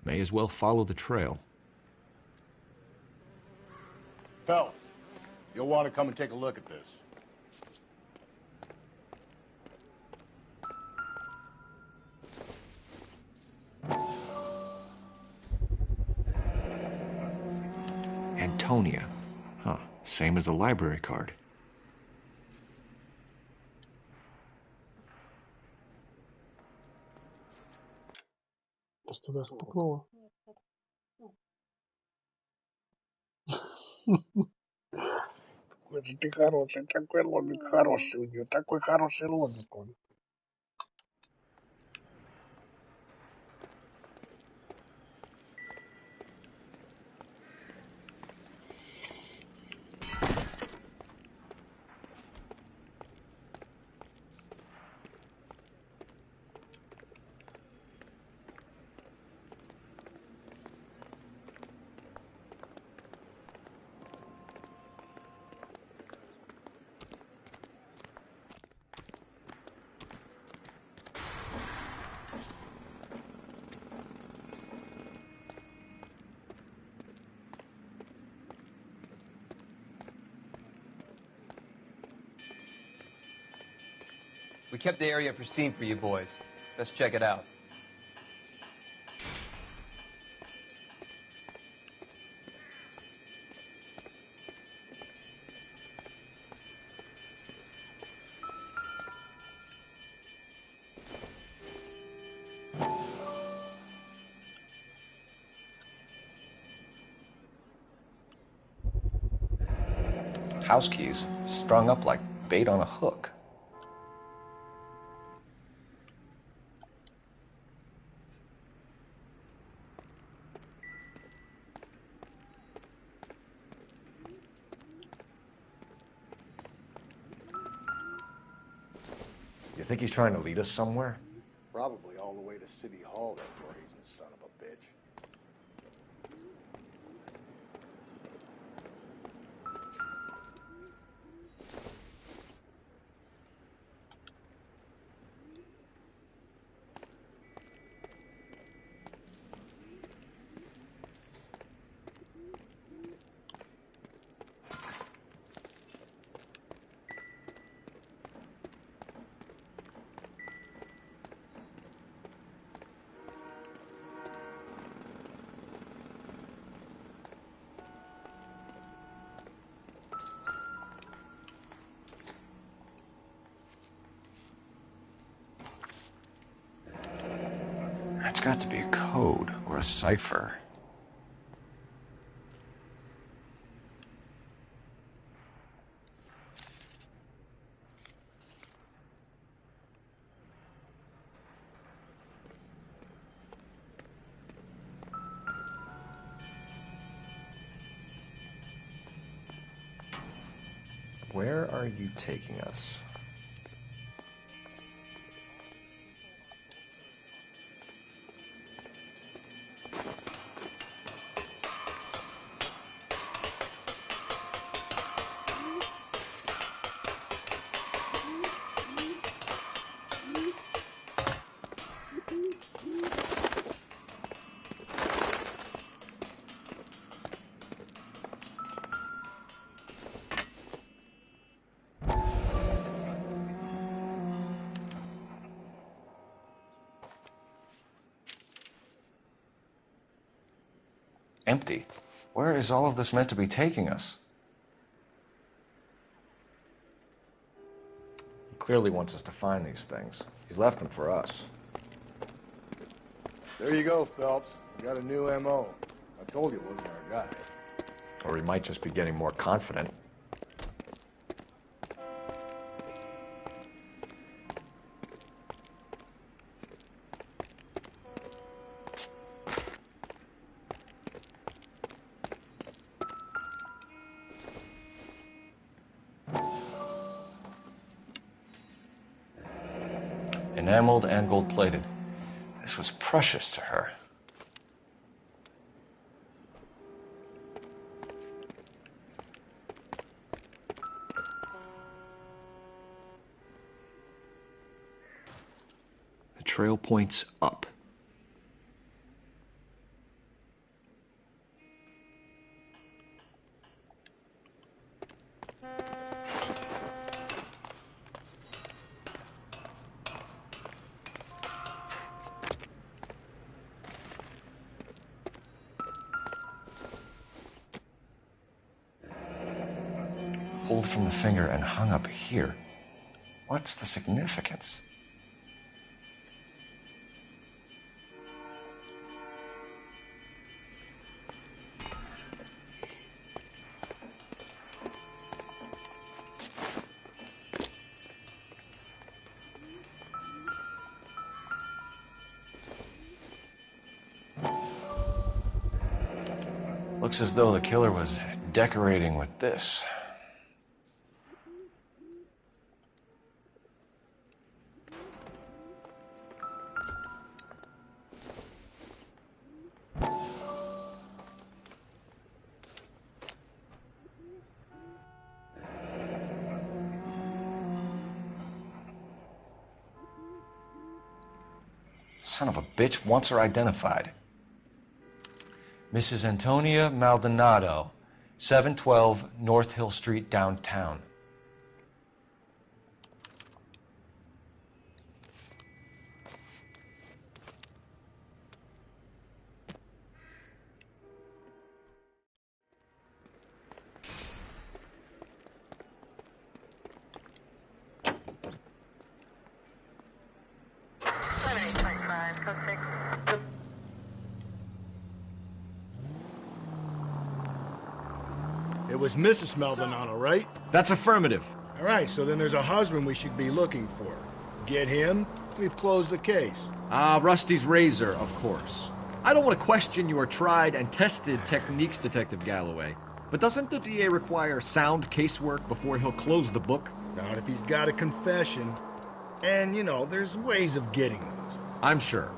May as well follow the trail. Phelps, you'll want to come and take a look at this. Antonia. Huh. Same as the library card. Просто тебя спугнуло. Какой же ты хороший, такой лобик хороший у нее, такой хороший лобик он. We kept the area pristine for you boys. Let's check it out. House keys strung up like bait on a hook. You think he's trying to lead us somewhere? Probably all the way to City Hall, that brazen son of a bitch. It's got to be a code or a cipher. Where are you taking us? Empty. Where is all of this meant to be taking us? He clearly wants us to find these things. He's left them for us. There you go, Phelps. We got a new M.O. I told you it wasn't our guy. Or he might just be getting more confident. Enameled and gold-plated. This was precious to her. The trail points up. Pulled from the finger and hung up here. What's the significance? Looks as though the killer was decorating with this. Son of a bitch wants her identified. Mrs. Antonia Maldonado, 712 North Hill Street, downtown. It was Mrs. Maldonado, right? That's affirmative. All right, so then there's a husband we should be looking for. Get him, we've closed the case. Rusty's razor, of course. I don't want to question your tried and tested techniques, Detective Galloway. But doesn't the DA require sound casework before he'll close the book? Not if he's got a confession. And, you know, there's ways of getting those. I'm sure.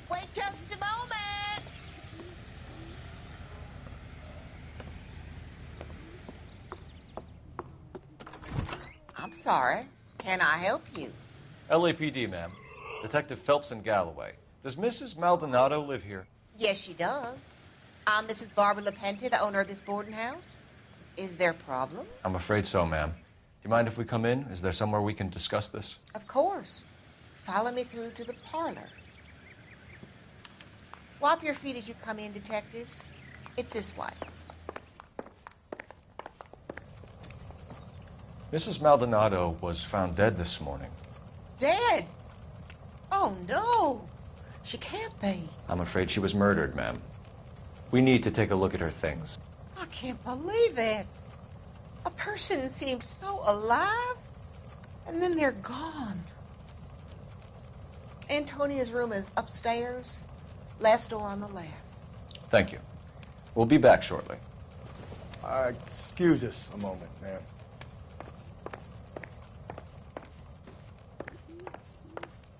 Wait just a moment. I'm sorry. Can I help you? LAPD, ma'am. Detective Phelps and Galloway. Does Mrs. Maldonado live here? Yes, she does. I'm Mrs. Barbara LaPente, the owner of this boarding house. Is there a problem? I'm afraid so, ma'am. Do you mind if we come in? Is there somewhere we can discuss this? Of course. Follow me through to the parlor. Wipe your feet as you come in, detectives. It's this way. Mrs. Maldonado was found dead this morning. Dead? Oh, no. She can't be. I'm afraid she was murdered, ma'am. We need to take a look at her things. I can't believe it. A person seems so alive, and then they're gone. Antonia's room is upstairs, last door on the left. Thank you. We'll be back shortly. Excuse us a moment, ma'am.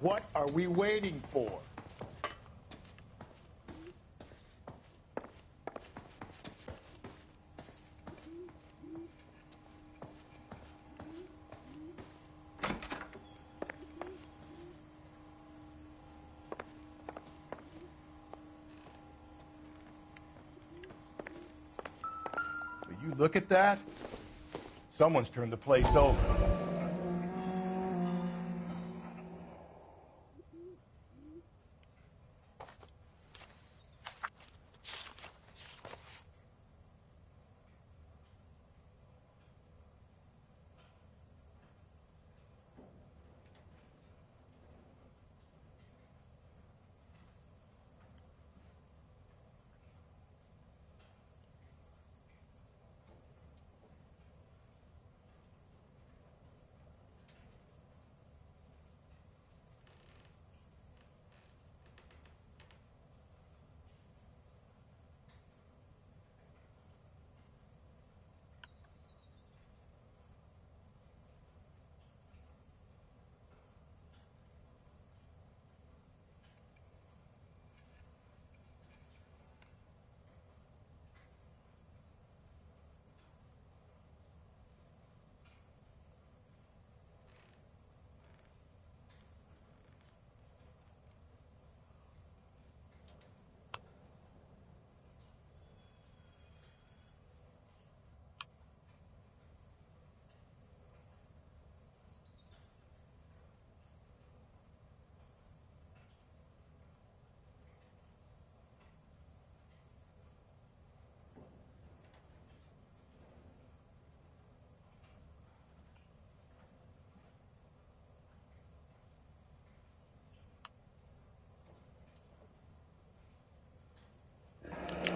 What are we waiting for? Will you look at that? Someone's turned the place over.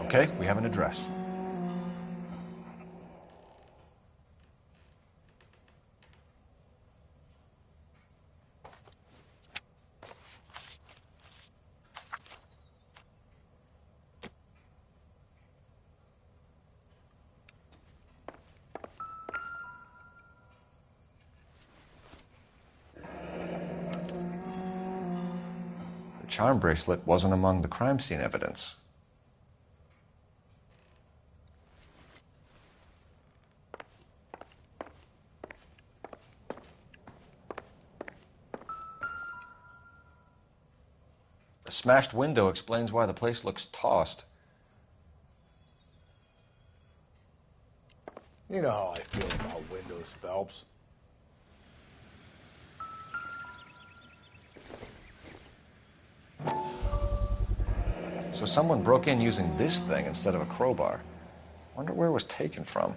Okay, we have an address. charm bracelet wasn't among the crime scene evidence. The smashed window explains why the place looks tossed. You know how I feel about windows, Phelps. So someone broke in using this thing instead of a crowbar. Wonder where it was taken from.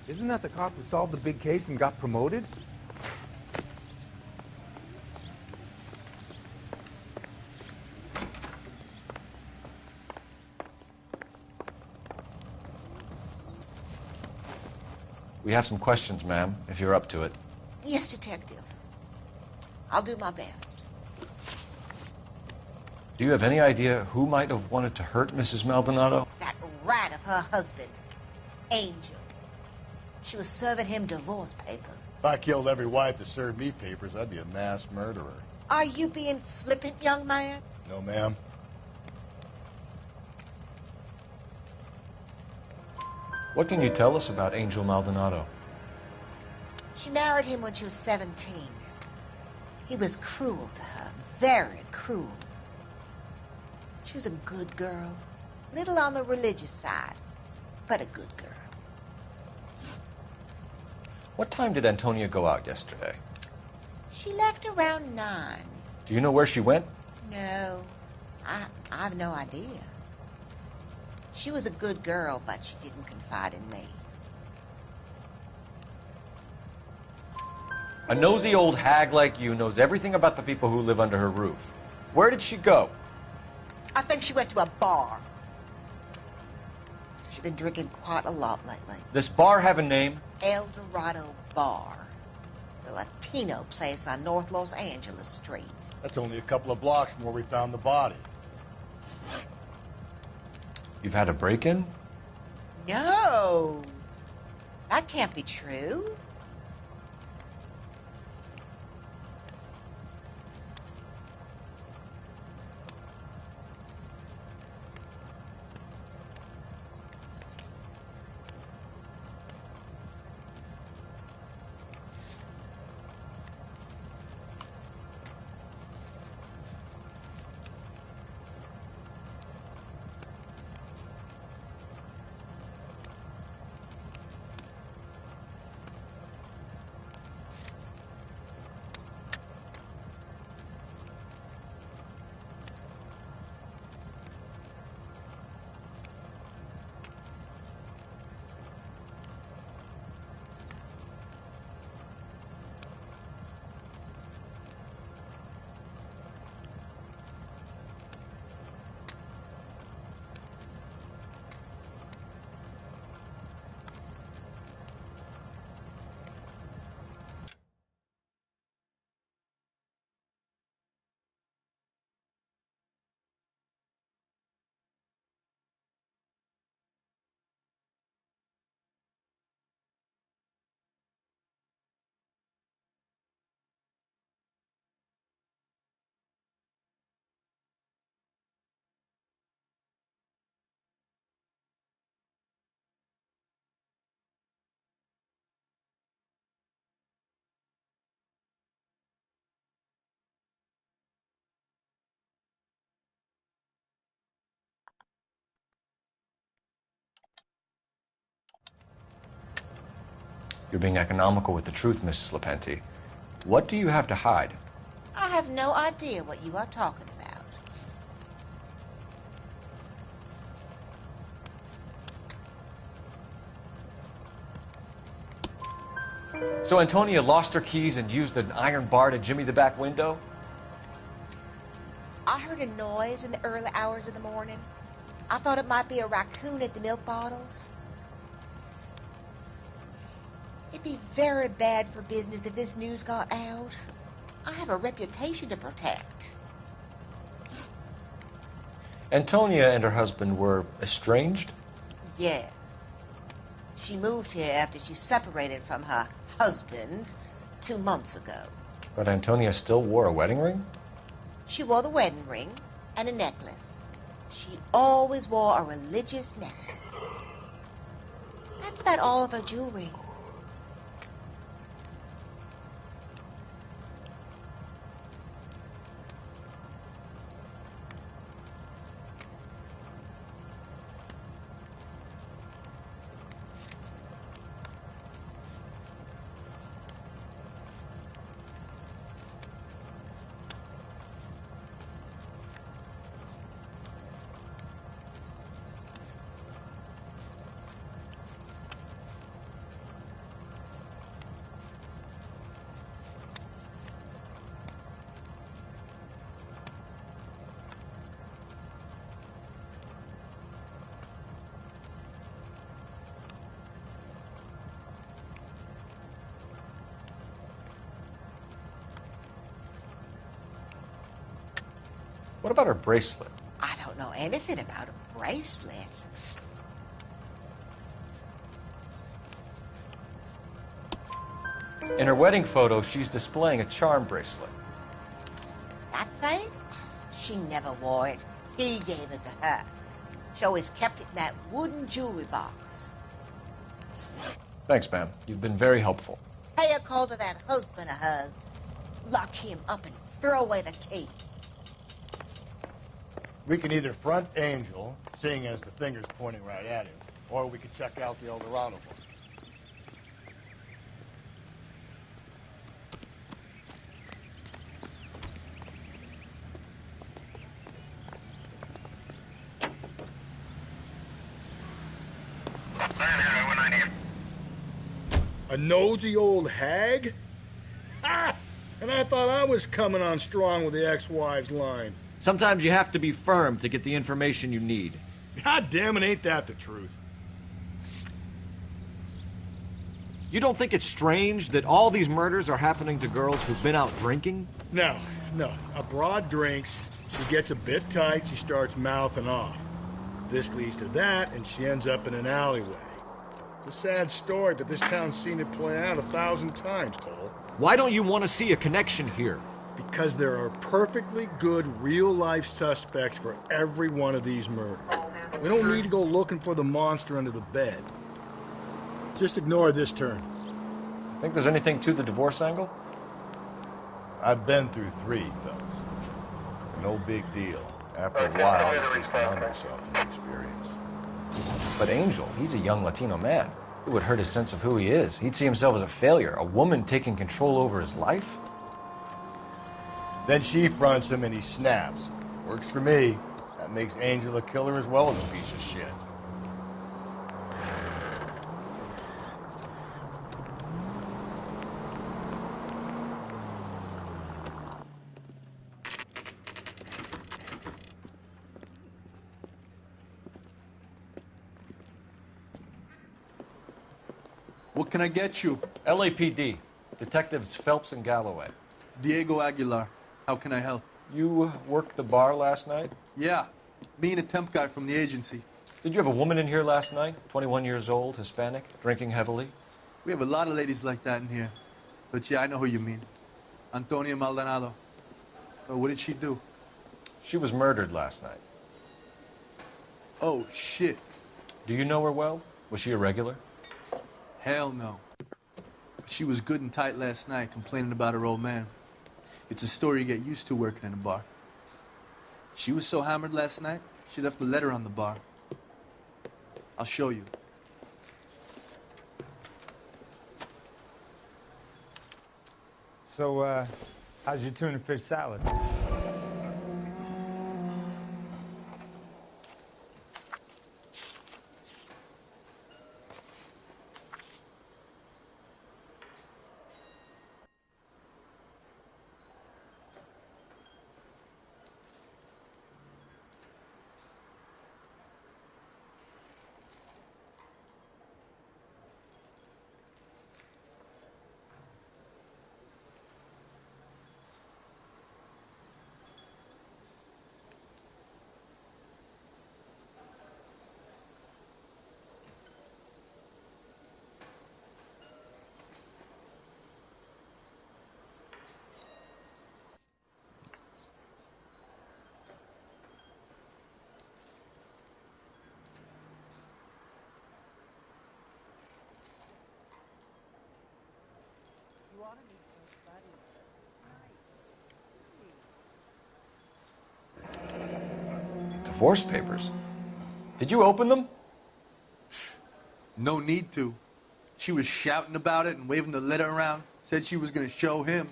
Isn't that the cop who solved the big case and got promoted? We have some questions, ma'am, if you're up to it. Yes, Detective. I'll do my best. Do you have any idea who might have wanted to hurt Mrs. Maldonado? That rat of her husband, Angel. She was serving him divorce papers. If I killed every wife to serve me papers, I'd be a mass murderer. Are you being flippant, young man? No, ma'am. What can you tell us about Angel Maldonado? She married him when she was 17. He was cruel to her, very cruel. She was a good girl, little on the religious side, but a good girl. What time did Antonia go out yesterday? She left around 9. Do you know where she went? No, I have no idea. She was a good girl, but she didn't confide in me. A nosy old hag like you knows everything about the people who live under her roof. Where did she go? I think she went to a bar. She's been drinking quite a lot lately. This bar have a name? El Dorado Bar. It's a Latino place on North Los Angeles Street. That's only a couple of blocks from where we found the body. You've had a break-in? No. That can't be true. You're being economical with the truth, Mrs. Lepenti. What do you have to hide? I have no idea what you are talking about. So Antonia lost her keys and used an iron bar to jimmy the back window? I heard a noise in the early hours of the morning. I thought it might be a raccoon at the milk bottles. It'd be very bad for business if this news got out. I have a reputation to protect. Antonia and her husband were estranged? Yes. She moved here after she separated from her husband 2 months ago. But Antonia still wore a wedding ring? She wore the wedding ring and a necklace. She always wore a religious necklace. That's about all of her jewelry. What about her bracelet? I don't know anything about a bracelet. In her wedding photo, she's displaying a charm bracelet. That thing? She never wore it. He gave it to her. She always kept it in that wooden jewelry box. Thanks, ma'am. You've been very helpful. Pay a call to that husband of hers. Lock him up and throw away the key. We can either front Angel, seeing as the finger's pointing right at him, or we could check out the Eldorado book. A nosy old hag? Ah! And I thought I was coming on strong with the ex-wives line. Sometimes you have to be firm to get the information you need. God damn it, ain't that the truth? You don't think it's strange that all these murders are happening to girls who've been out drinking? No. A broad drinks, she gets a bit tight, she starts mouthing off. This leads to that, and she ends up in an alleyway. It's a sad story, but this town's seen it play out 1,000 times, Cole. Why don't you want to see a connection here? Because there are perfectly good real-life suspects for every one of these murders. We don't need to go looking for the monster under the bed. Just ignore this turn. Think there's anything to the divorce angle? I've been through 3, fellas. No big deal. After a while, you just numb yourself to the experience. But Angel, he's a young Latino man. It would hurt his sense of who he is. He'd see himself as a failure, a woman taking control over his life. Then she fronts him and he snaps. Works for me. That makes Angel a killer as well as a piece of shit. What can I get you? LAPD. Detectives Phelps and Galloway. Diego Aguilar. How can I help? You worked the bar last night? Yeah. Me and a temp guy from the agency. Did you have a woman in here last night? 21 years old, Hispanic, drinking heavily? We have a lot of ladies like that in here. But yeah, I know who you mean. Antonia Maldonado. Oh, what did she do? She was murdered last night. Oh, shit. Do you know her well? Was she a regular? Hell no. She was good and tight last night, complaining about her old man. It's a story you get used to working in a bar. She was so hammered last night, she left a letter on the bar. I'll show you. So, how's your tuna fish salad? You ought to meet Buddy. Divorce papers? Did you open them? No need to. She was shouting about it and waving the letter around. Said she was going to show him.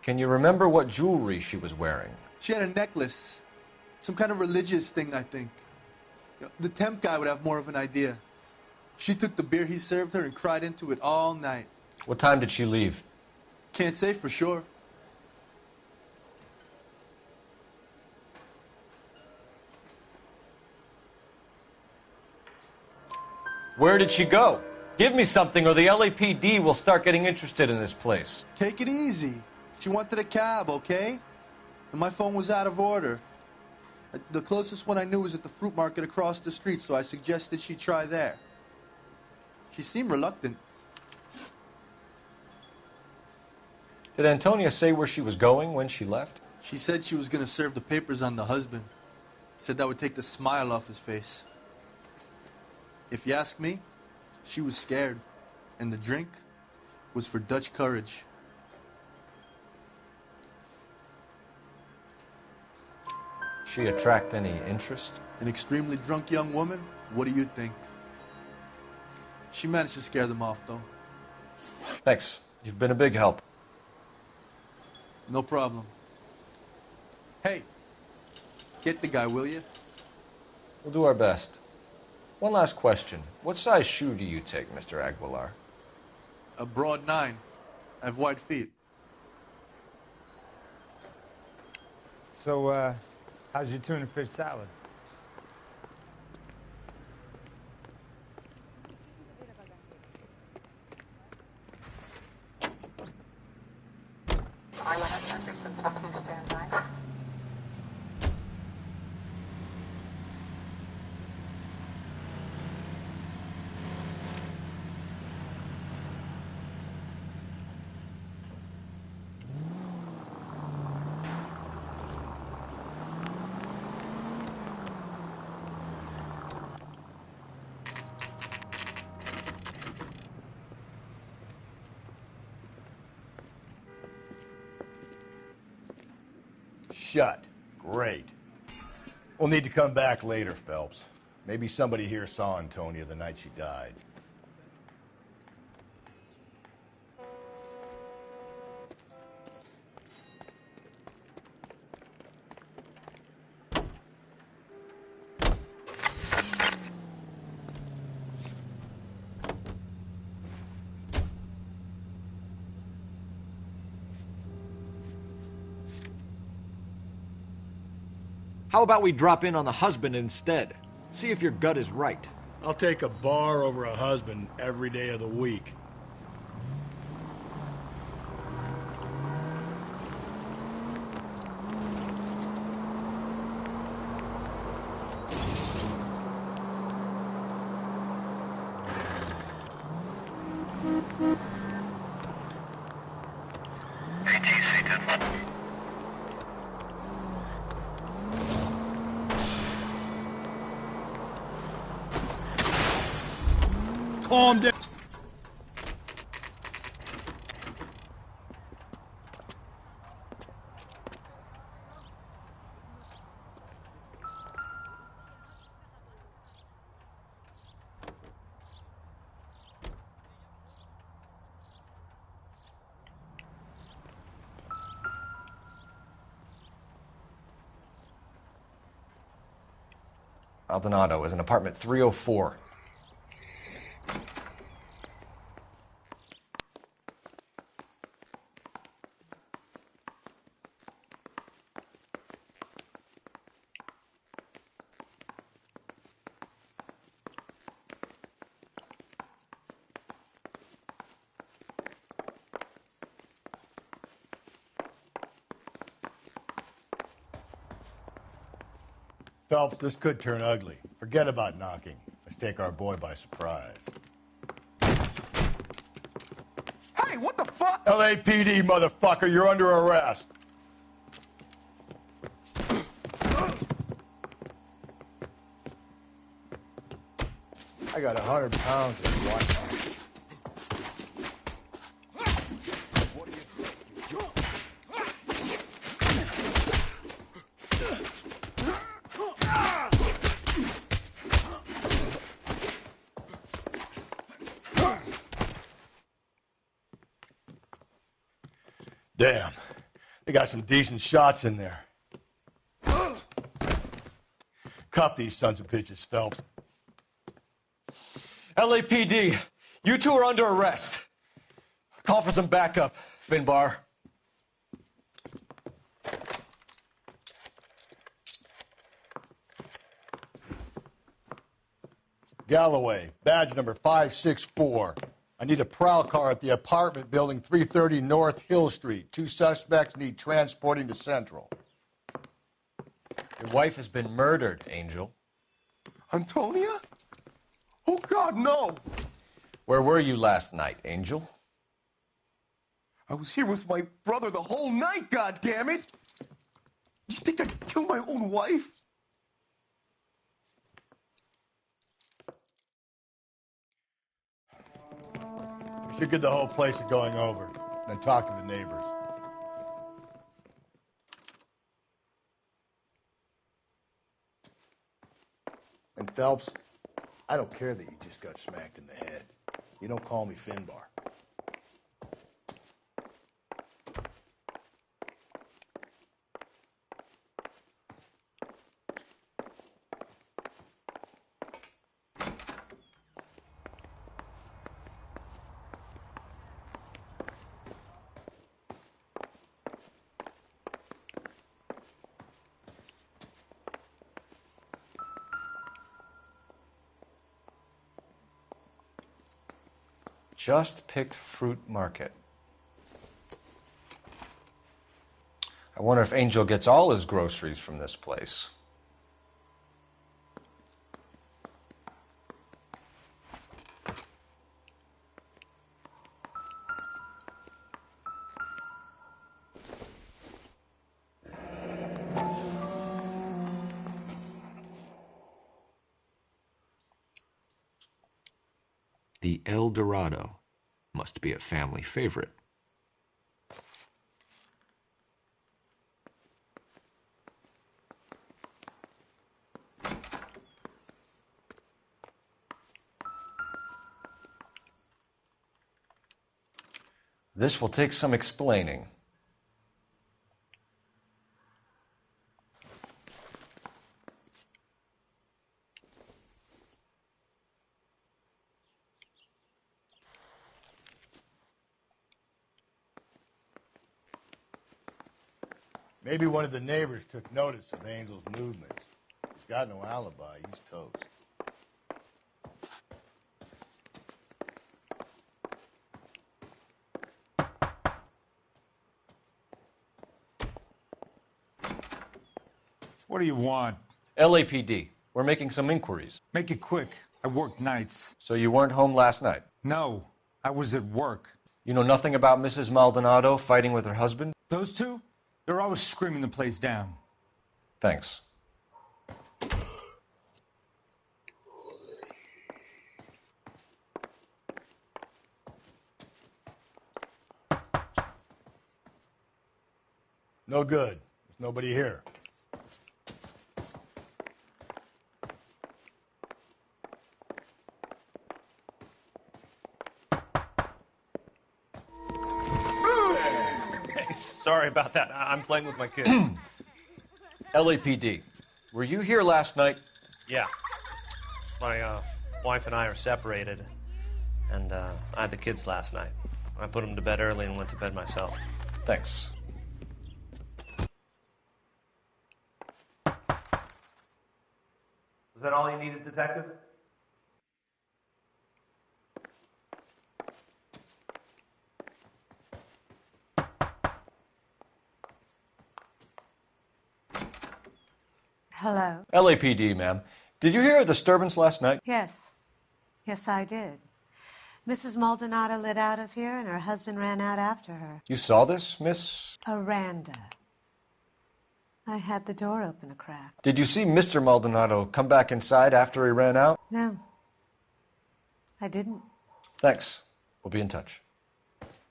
Can you remember what jewelry she was wearing? She had a necklace. Some kind of religious thing, I think. The temp guy would have more of an idea. She took the beer he served her and cried into it all night. What time did she leave? Can't say for sure. Where did she go? Give me something or the LAPD will start getting interested in this place. Take it easy. She wanted a cab, okay? And my phone was out of order. The closest one I knew was at the fruit market across the street, so I suggested she try there. She seemed reluctant. Did Antonia say where she was going when she left? She said she was going to serve the papers on the husband. Said that would take the smile off his face. If you ask me, she was scared. And the drink was for Dutch courage. She attract any interest? An extremely drunk young woman? What do you think? She managed to scare them off, though. Thanks. You've been a big help. No problem. Hey, get the guy, will you? We'll do our best. One last question. What size shoe do you take, Mr. Aguilar? A broad 9. I have wide feet. So, how's your tuna fish salad? Shut. Great. We'll need to come back later, Phelps. Maybe somebody here saw Antonia the night she died. How about we drop in on the husband instead? See if your gut is right. I'll take a bar over a husband every day of the week. Calm down. Maldonado is in apartment 304. Phelps, this could turn ugly. Forget about knocking. Let's take our boy by surprise. Hey, what the fuck? LAPD, motherfucker, you're under arrest. I got 100 pounds of white. Damn, they got some decent shots in there. Cuff these sons of bitches, Phelps. LAPD, you two are under arrest. Call for some backup, Finbar. Galloway, badge number 564. I need a prowl car at the apartment building 330 North Hill Street. 2 suspects need transporting to Central. Your wife has been murdered, Angel. Antonia? Oh, God, no! Where were you last night, Angel? I was here with my brother the whole night, goddammit! You think I'd kill my own wife? We should get the whole place going over, then talk to the neighbors. And Phelps, I don't care that you just got smacked in the head. You don't call me Finbar. Just picked fruit market. I wonder if Angel gets all his groceries from this place. The El Dorado must be a family favorite. This will take some explaining. Maybe one of the neighbors took notice of Angel's movements. He's got no alibi. He's toast. What do you want? LAPD. We're making some inquiries. Make it quick. I work nights. So you weren't home last night? No, I was at work. You know nothing about Mrs. Maldonado fighting with her husband? Those two? They're always screaming the place down. Thanks. No good. There's nobody here. Sorry about that. I'm playing with my kids. LAPD, were you here last night? Yeah. My wife and I are separated, and I had the kids last night. I put them to bed early and went to bed myself. Thanks. Was that all you needed, Detective? Hello? LAPD, ma'am. Did you hear a disturbance last night? Yes. Yes, I did. Mrs. Maldonado lit out of here, and her husband ran out after her. You saw this, Miss? Aranda. I had the door open a crack. Did you see Mr. Maldonado come back inside after he ran out? No. I didn't. Thanks. We'll be in touch.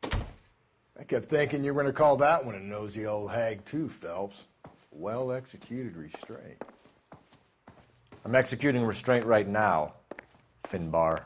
I kept thinking you were going to call that one a nosy old hag too, Phelps. Well-executed restraint. I'm executing restraint right now, Finbar.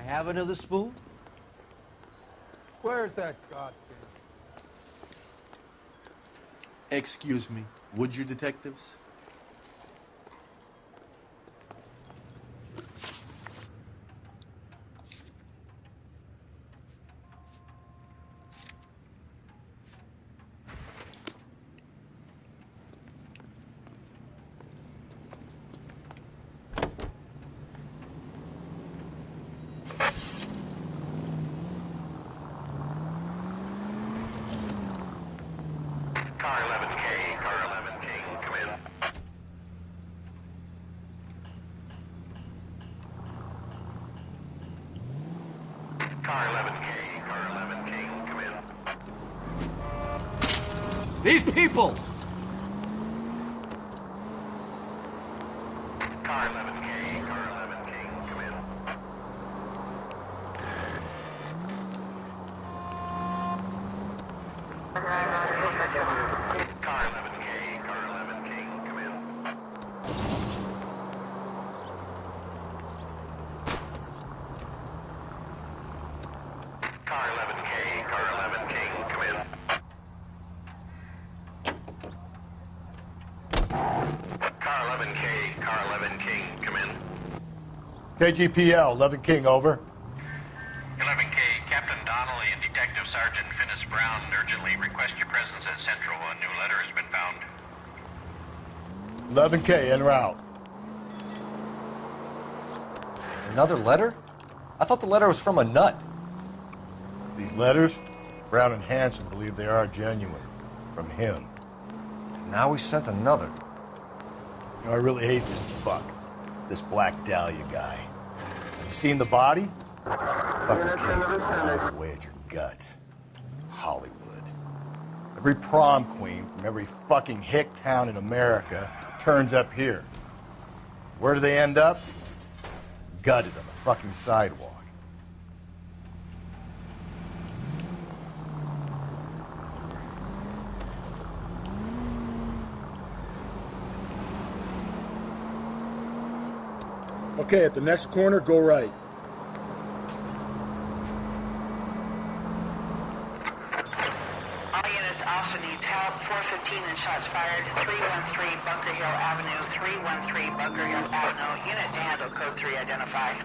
Have another spoon? Where's that goddamn... Excuse me, would you, detectives? These people! Car 11K, car 11K, come in. Car 11K, car 11K, come in. Car 11K, car 11K, come in. Car 11K, car 11 King, come in. KGPL, 11 King, over. 11K, Captain Donnelly and Detective Sergeant Finnis Brown urgently request your presence at Central. A new letter has been found. 11K, en route. Another letter? I thought the letter was from a nut. These letters, Brown and Hanson believe they are genuine. From him. Now we sent another. You know, I really hate this fuck. This Black Dahlia guy. You seen the body? Fucking case just gnaws away at your guts. Hollywood. Every prom queen from every fucking hick town in America turns up here. Where do they end up? Gutted on the fucking sidewalk. Okay, at the next corner, go right. All units also needs help. 415 and shots fired. 313 Bunker Hill Avenue. 313 Bunker Hill Avenue. Unit to handle code 3 identified.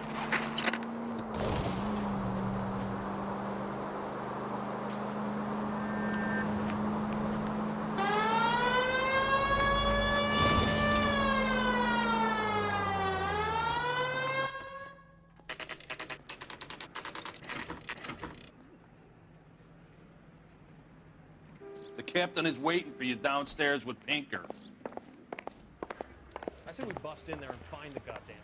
The captain is waiting for you downstairs with Pinker. I say we bust in there and find the goddamn.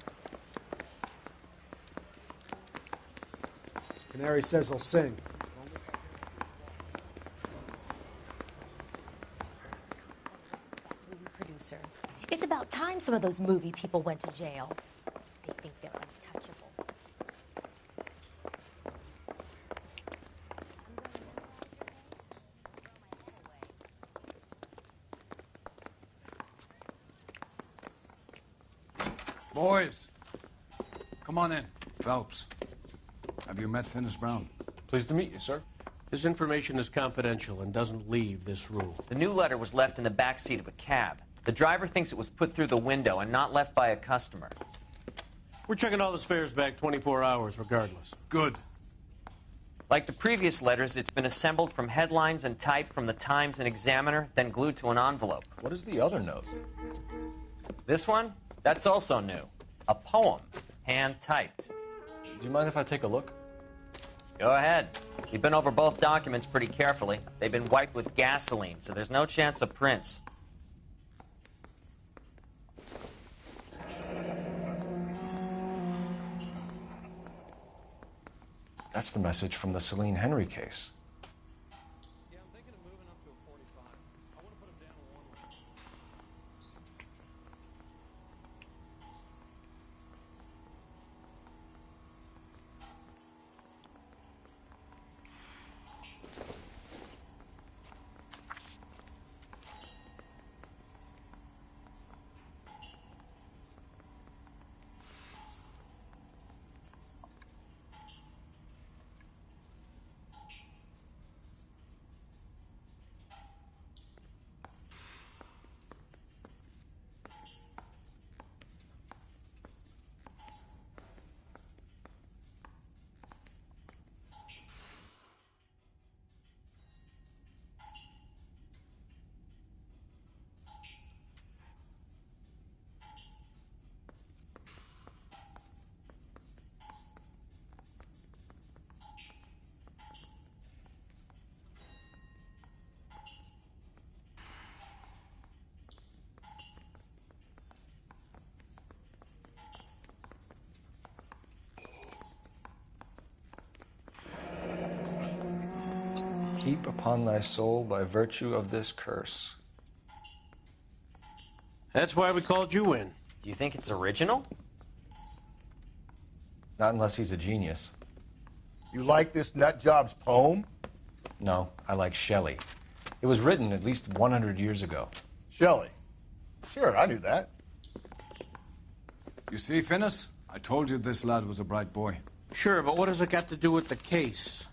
Canary says he'll sing. Producer. It's about time some of those movie people went to jail. They think they're untouchable. Boys, come on in. Phelps, have you met Finis Brown? Pleased to meet you, sir. This information is confidential and doesn't leave this room. The new letter was left in the back seat of a cab. The driver thinks it was put through the window and not left by a customer. We're checking all the fares back 24 hours regardless. Good. Like the previous letters, it's been assembled from headlines and type from the Times and Examiner, then glued to an envelope. What is the other note? This one? That's also new. A poem, hand-typed. Do you mind if I take a look? Go ahead. We've been over both documents pretty carefully. They've been wiped with gasoline, so there's no chance of prints. That's the message from the Celine Henry case. Keep upon thy soul by virtue of this curse. That's why we called you in. Do you think it's original? Not unless he's a genius. You like this nutjob's poem? No, I like Shelley. It was written at least 100 years ago. Shelley? Sure, I knew that. You see, Finis? I told you this lad was a bright boy. Sure, but what has it got to do with the case?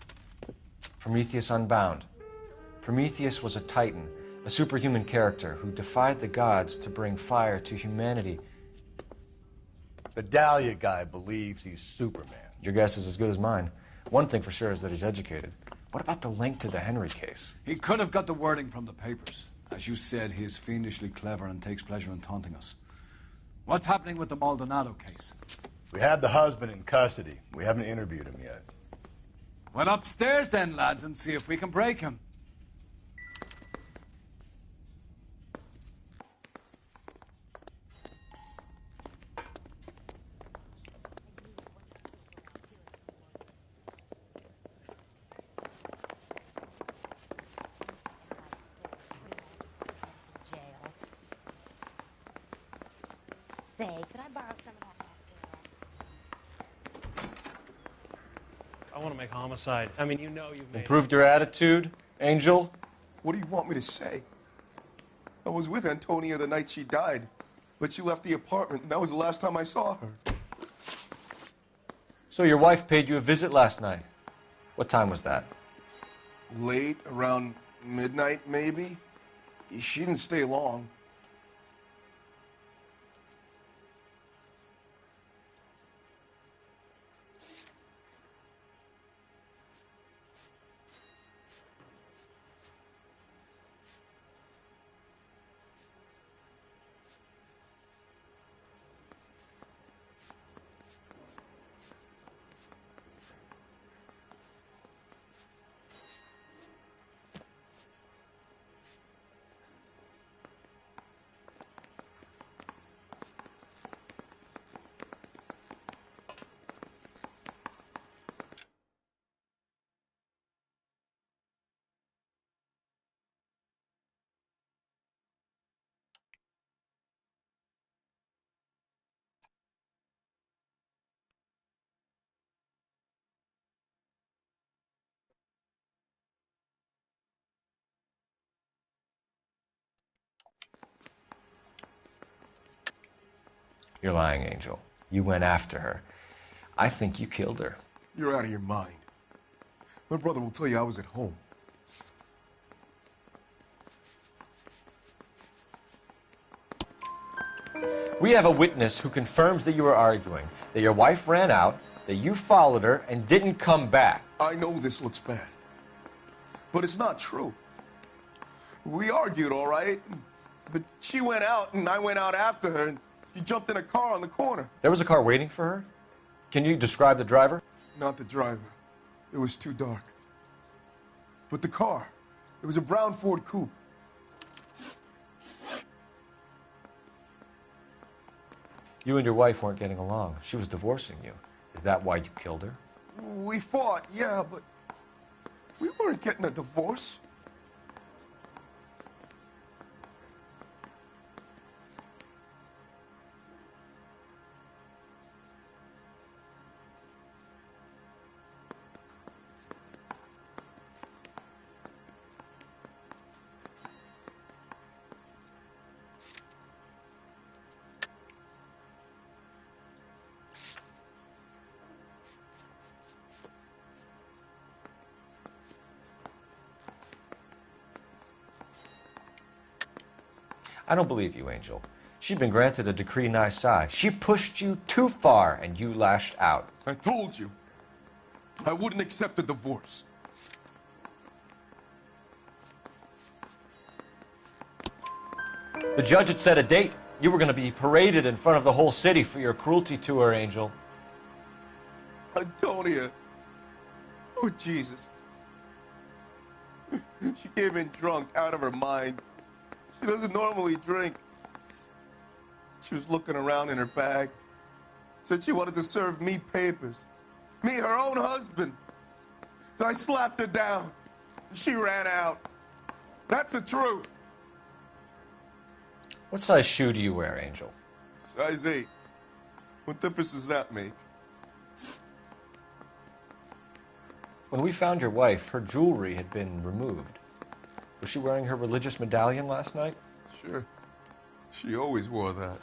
Prometheus Unbound. Prometheus was a titan, a superhuman character who defied the gods to bring fire to humanity. The Dahlia guy believes he's Superman. Your guess is as good as mine. One thing for sure is that he's educated. What about the link to the Henry case? He could have got the wording from the papers. As you said, he is fiendishly clever and takes pleasure in taunting us. What's happening with the Maldonado case? We have the husband in custody. We haven't interviewed him yet. Well, upstairs then, lads, and see if we can break him. Say, could I borrow some of that mascara? I want to make homicide. I mean, you know you've made... Improved your attitude, Angel? What do you want me to say? I was with Antonia the night she died, but she left the apartment, and that was the last time I saw her. So your wife paid you a visit last night. What time was that? Late, around midnight, maybe? She didn't stay long. You're lying, Angel. You went after her. I think you killed her. You're out of your mind. My brother will tell you I was at home. We have a witness who confirms that you were arguing, that your wife ran out, that you followed her, and didn't come back. I know this looks bad, but it's not true. We argued, all right, but she went out, and I went out after her, and she jumped in a car on the corner. There was a car waiting for her? Can you describe the driver? Not the driver. It was too dark. But the car, it was a brown Ford Coupe. You and your wife weren't getting along. She was divorcing you. Is that why you killed her? We fought, yeah, but we weren't getting a divorce. I don't believe you, Angel. She'd been granted a decree nisi. She pushed you too far, and you lashed out. I told you. I wouldn't accept a divorce. The judge had set a date. You were going to be paraded in front of the whole city for your cruelty to her, Angel. Antonia. Oh, Jesus. She came in drunk, out of her mind. She doesn't normally drink. She was looking around in her bag. Said she wanted to serve me papers. Me, her own husband. So I slapped her down. She ran out. That's the truth. What size shoe do you wear, Angel? Size 8. What difference does that make? When we found your wife, her jewelry had been removed. Was she wearing her religious medallion last night? Sure. She always wore that.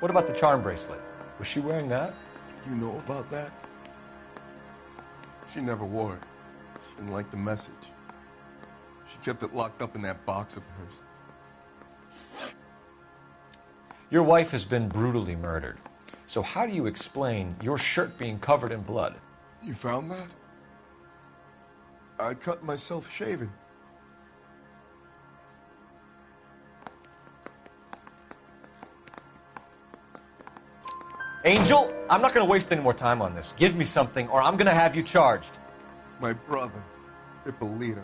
What about the charm bracelet? Was she wearing that? You know about that? She never wore it. She didn't like the message. She kept it locked up in that box of hers. Your wife has been brutally murdered. So how do you explain your shirt being covered in blood? You found that? I cut myself shaving. Angel, I'm not going to waste any more time on this. Give me something or I'm going to have you charged. My brother, Ippolito,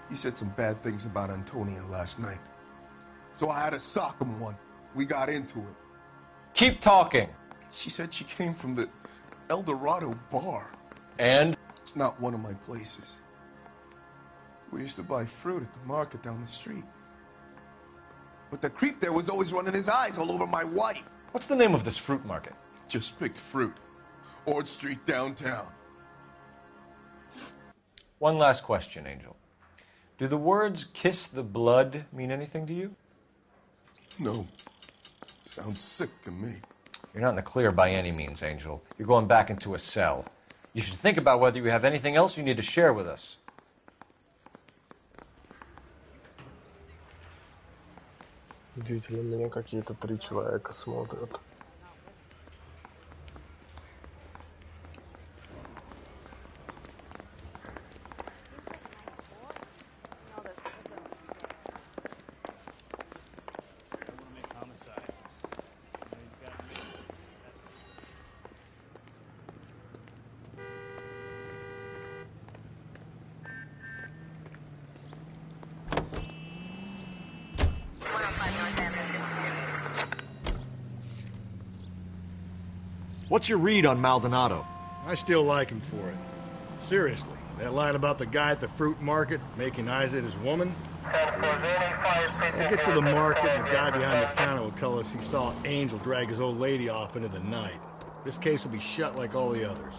he said some bad things about Antonia last night. So I had to sock him one. We got into it. Keep talking. She said she came from the El Dorado bar. And? It's not one of my places. We used to buy fruit at the market down the street. But the creep there was always running his eyes all over my wife. What's the name of this fruit market? Just picked fruit. Ord Street downtown. One last question, Angel. Do the words kiss the blood mean anything to you? No. Sounds sick to me. You're not in the clear by any means, Angel. You're going back into a cell. You should think about whether you have anything else you need to share with us. Удивительно, меня какие-то 3 человека смотрят. What's your read on Maldonado? I still like him for it. Seriously, that line about the guy at the fruit market making Isa his woman? We'll get to the market and the guy behind the counter will tell us he saw Angel drag his old lady off into the night. This case will be shut like all the others.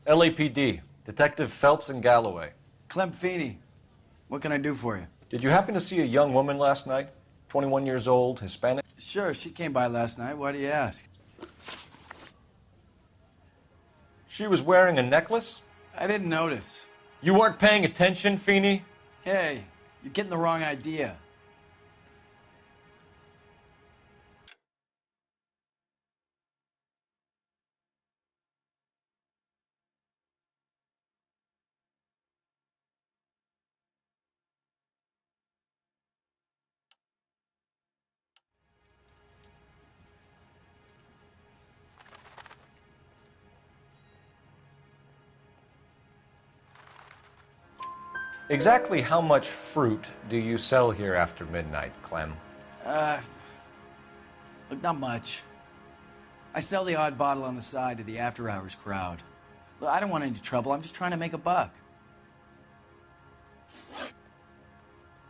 LAPD, Detective Phelps and Galloway. Clem Feeney, what can I do for you? Did you happen to see a young woman last night? 21 years old, Hispanic? Sure, she came by last night. Why do you ask? She was wearing a necklace? I didn't notice. You weren't paying attention, Feeney? Hey, you're getting the wrong idea. Exactly how much fruit do you sell here after midnight, Clem? Look, not much. I sell the odd bottle on the side to the after-hours crowd. Look, I don't want any trouble. I'm just trying to make a buck.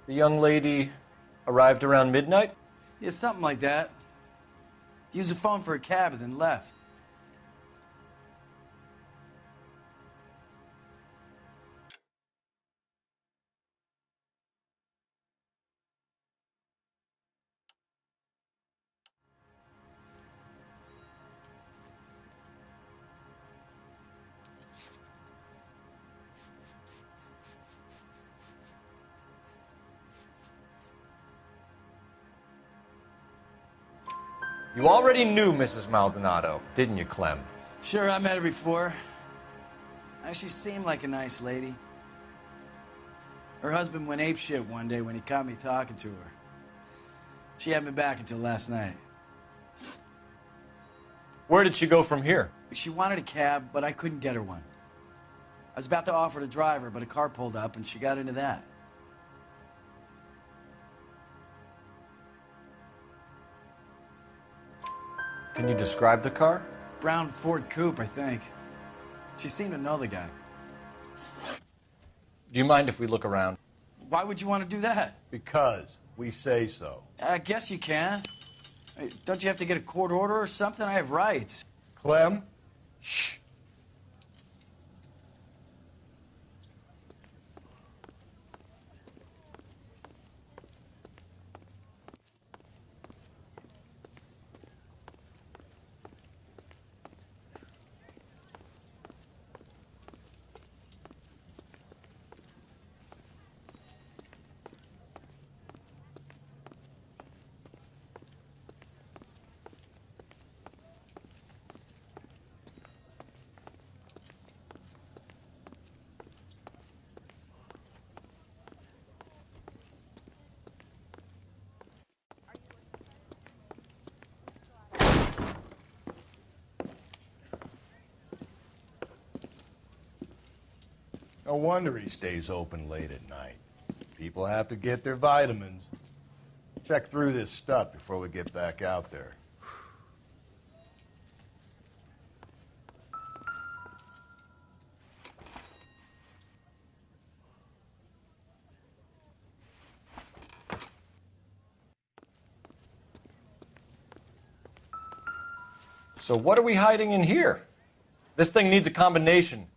The young lady arrived around midnight? Yeah, something like that. Used the phone for a cab and then left. You already knew Mrs. Maldonado, didn't you, Clem? Sure, I met her before. She seemed like a nice lady. Her husband went apeshit one day when he caught me talking to her. She hadn't been back until last night. Where did she go from here? She wanted a cab, but I couldn't get her one. I was about to offer to drive her, but a car pulled up and she got into that. Can you describe the car? Brown Ford Coupe, I think. She seemed to know the guy. Do you mind if we look around? Why would you want to do that? Because we say so. I guess you can. Hey, don't you have to get a court order or something? I have rights. Clem? Shh. No wonder he stays open late at night. People have to get their vitamins. Check through this stuff before we get back out there. So what are we hiding in here? This thing needs a combination.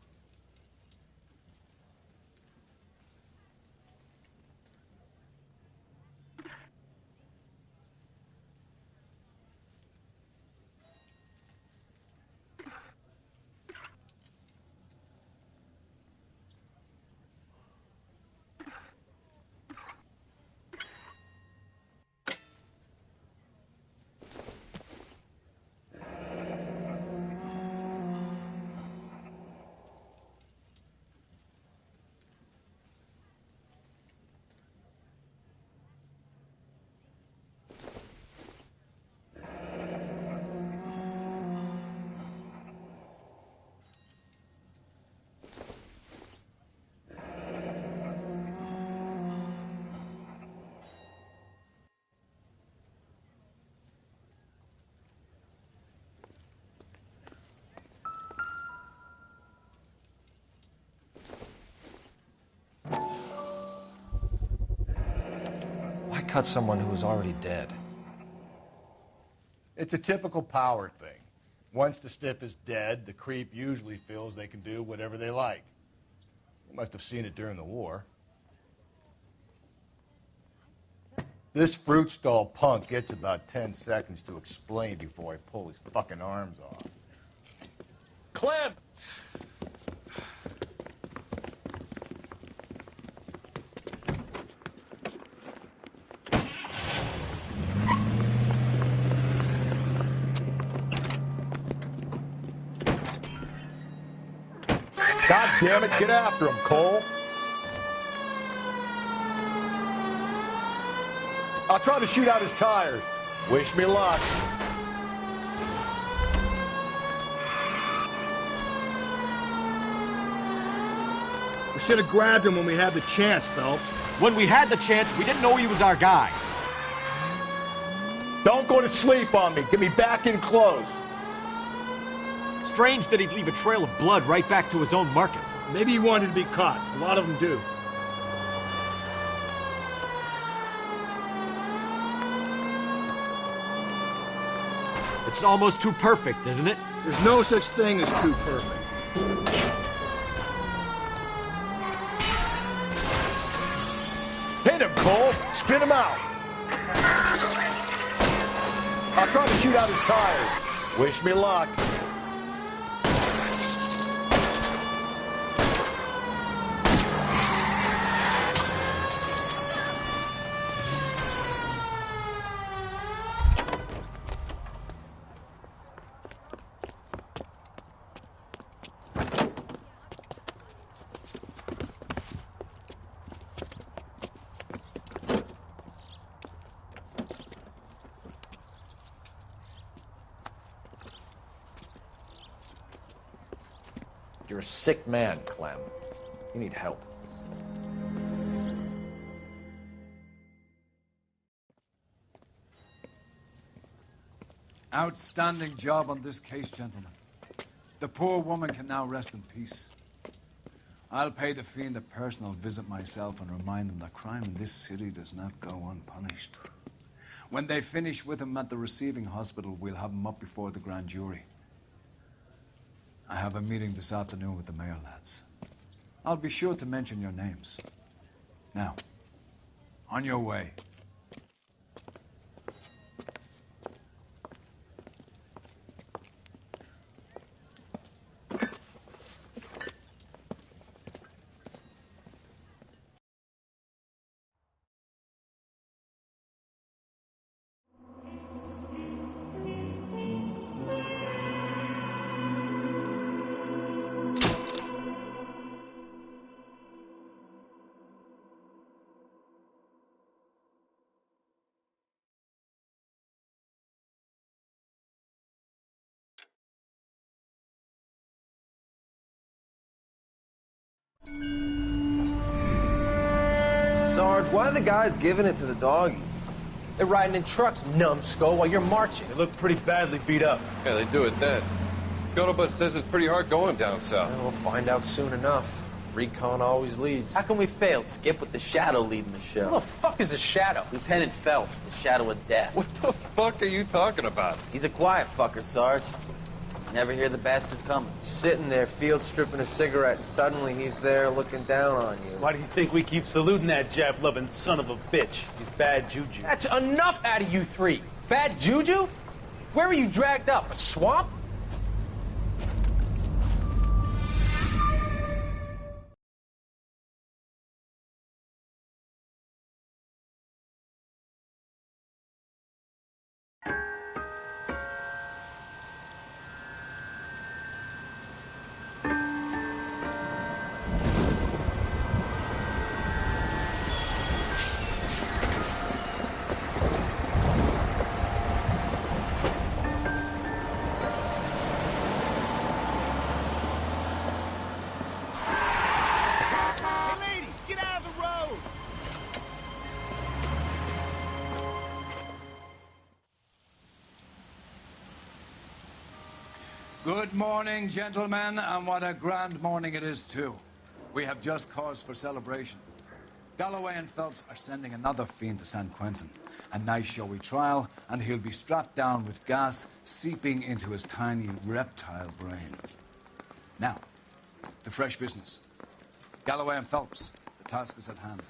Why cut someone who was already dead? It's a typical power thing. Once the stiff is dead, the creep usually feels they can do whatever they like. You must have seen it during the war. This fruit stall punk gets about 10 seconds to explain before I pull his fucking arms off. Clem! God damn it, get after him, Cole. I'll try to shoot out his tires. Wish me luck. We should have grabbed him when we had the chance, Phelps. When we had the chance, we didn't know he was our guy. Don't go to sleep on me. Get me back in close. Strange that he'd leave a trail of blood right back to his own market. Maybe he wanted to be caught. A lot of them do. It's almost too perfect, isn't it? There's no such thing as too perfect. Hit him, Cole. Spit him out. I'll try to shoot out his tires. Wish me luck. You're a sick man, Clem. You need help. Outstanding job on this case, gentlemen. The poor woman can now rest in peace. I'll pay the fiend a personal visit myself and remind him that crime in this city does not go unpunished. When they finish with him at the receiving hospital, we'll have him up before the grand jury. I have a meeting this afternoon with the mayor lads. I'll be sure to mention your names. Now, on your way. Sarge, why are the guys giving it to the doggies? They're riding in trucks, numbskull, while you're marching. They look pretty badly beat up. Yeah, they do at that. Scuttlebutt says it's pretty hard going down south. We'll find out soon enough. Recon always leads. How can we fail, Skip, with the Shadow leading the show? Who the fuck is the Shadow? Lieutenant Phelps, the Shadow of Death. What the fuck are you talking about? He's a quiet fucker, Sarge. Never hear the bastard coming. You're sitting there, field stripping a cigarette, and suddenly he's there looking down on you. Why do you think we keep saluting that Jap-loving son of a bitch? He's bad juju. That's enough out of you three. Bad juju? Where were you dragged up? A swamp? Good morning, gentlemen, and what a grand morning it is, too. We have just cause for celebration. Galloway and Phelps are sending another fiend to San Quentin. A nice showy trial, and he'll be strapped down with gas seeping into his tiny reptile brain. Now, to fresh business. Galloway and Phelps, the task is at hand.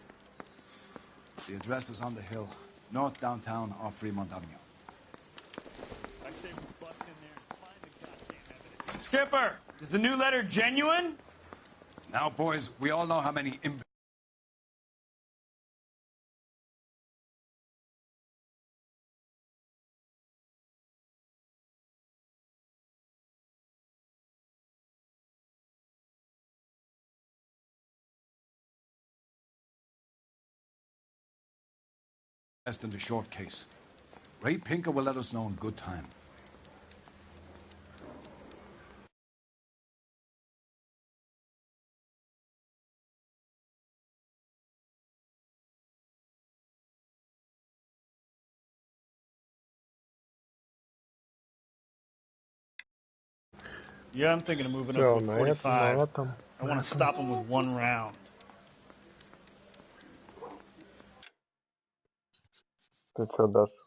The address is on the hill, north downtown off Fremont Avenue. I say we bust in there and find the goddamn evidence. Skipper, is the new letter genuine? Now, boys, we all know how many in the short case. Ray Pinker will let us know in good time. Yeah, I'm thinking of moving Jo, up to a no 45. ja tam. I want to stop him with one round. Ty co dasz?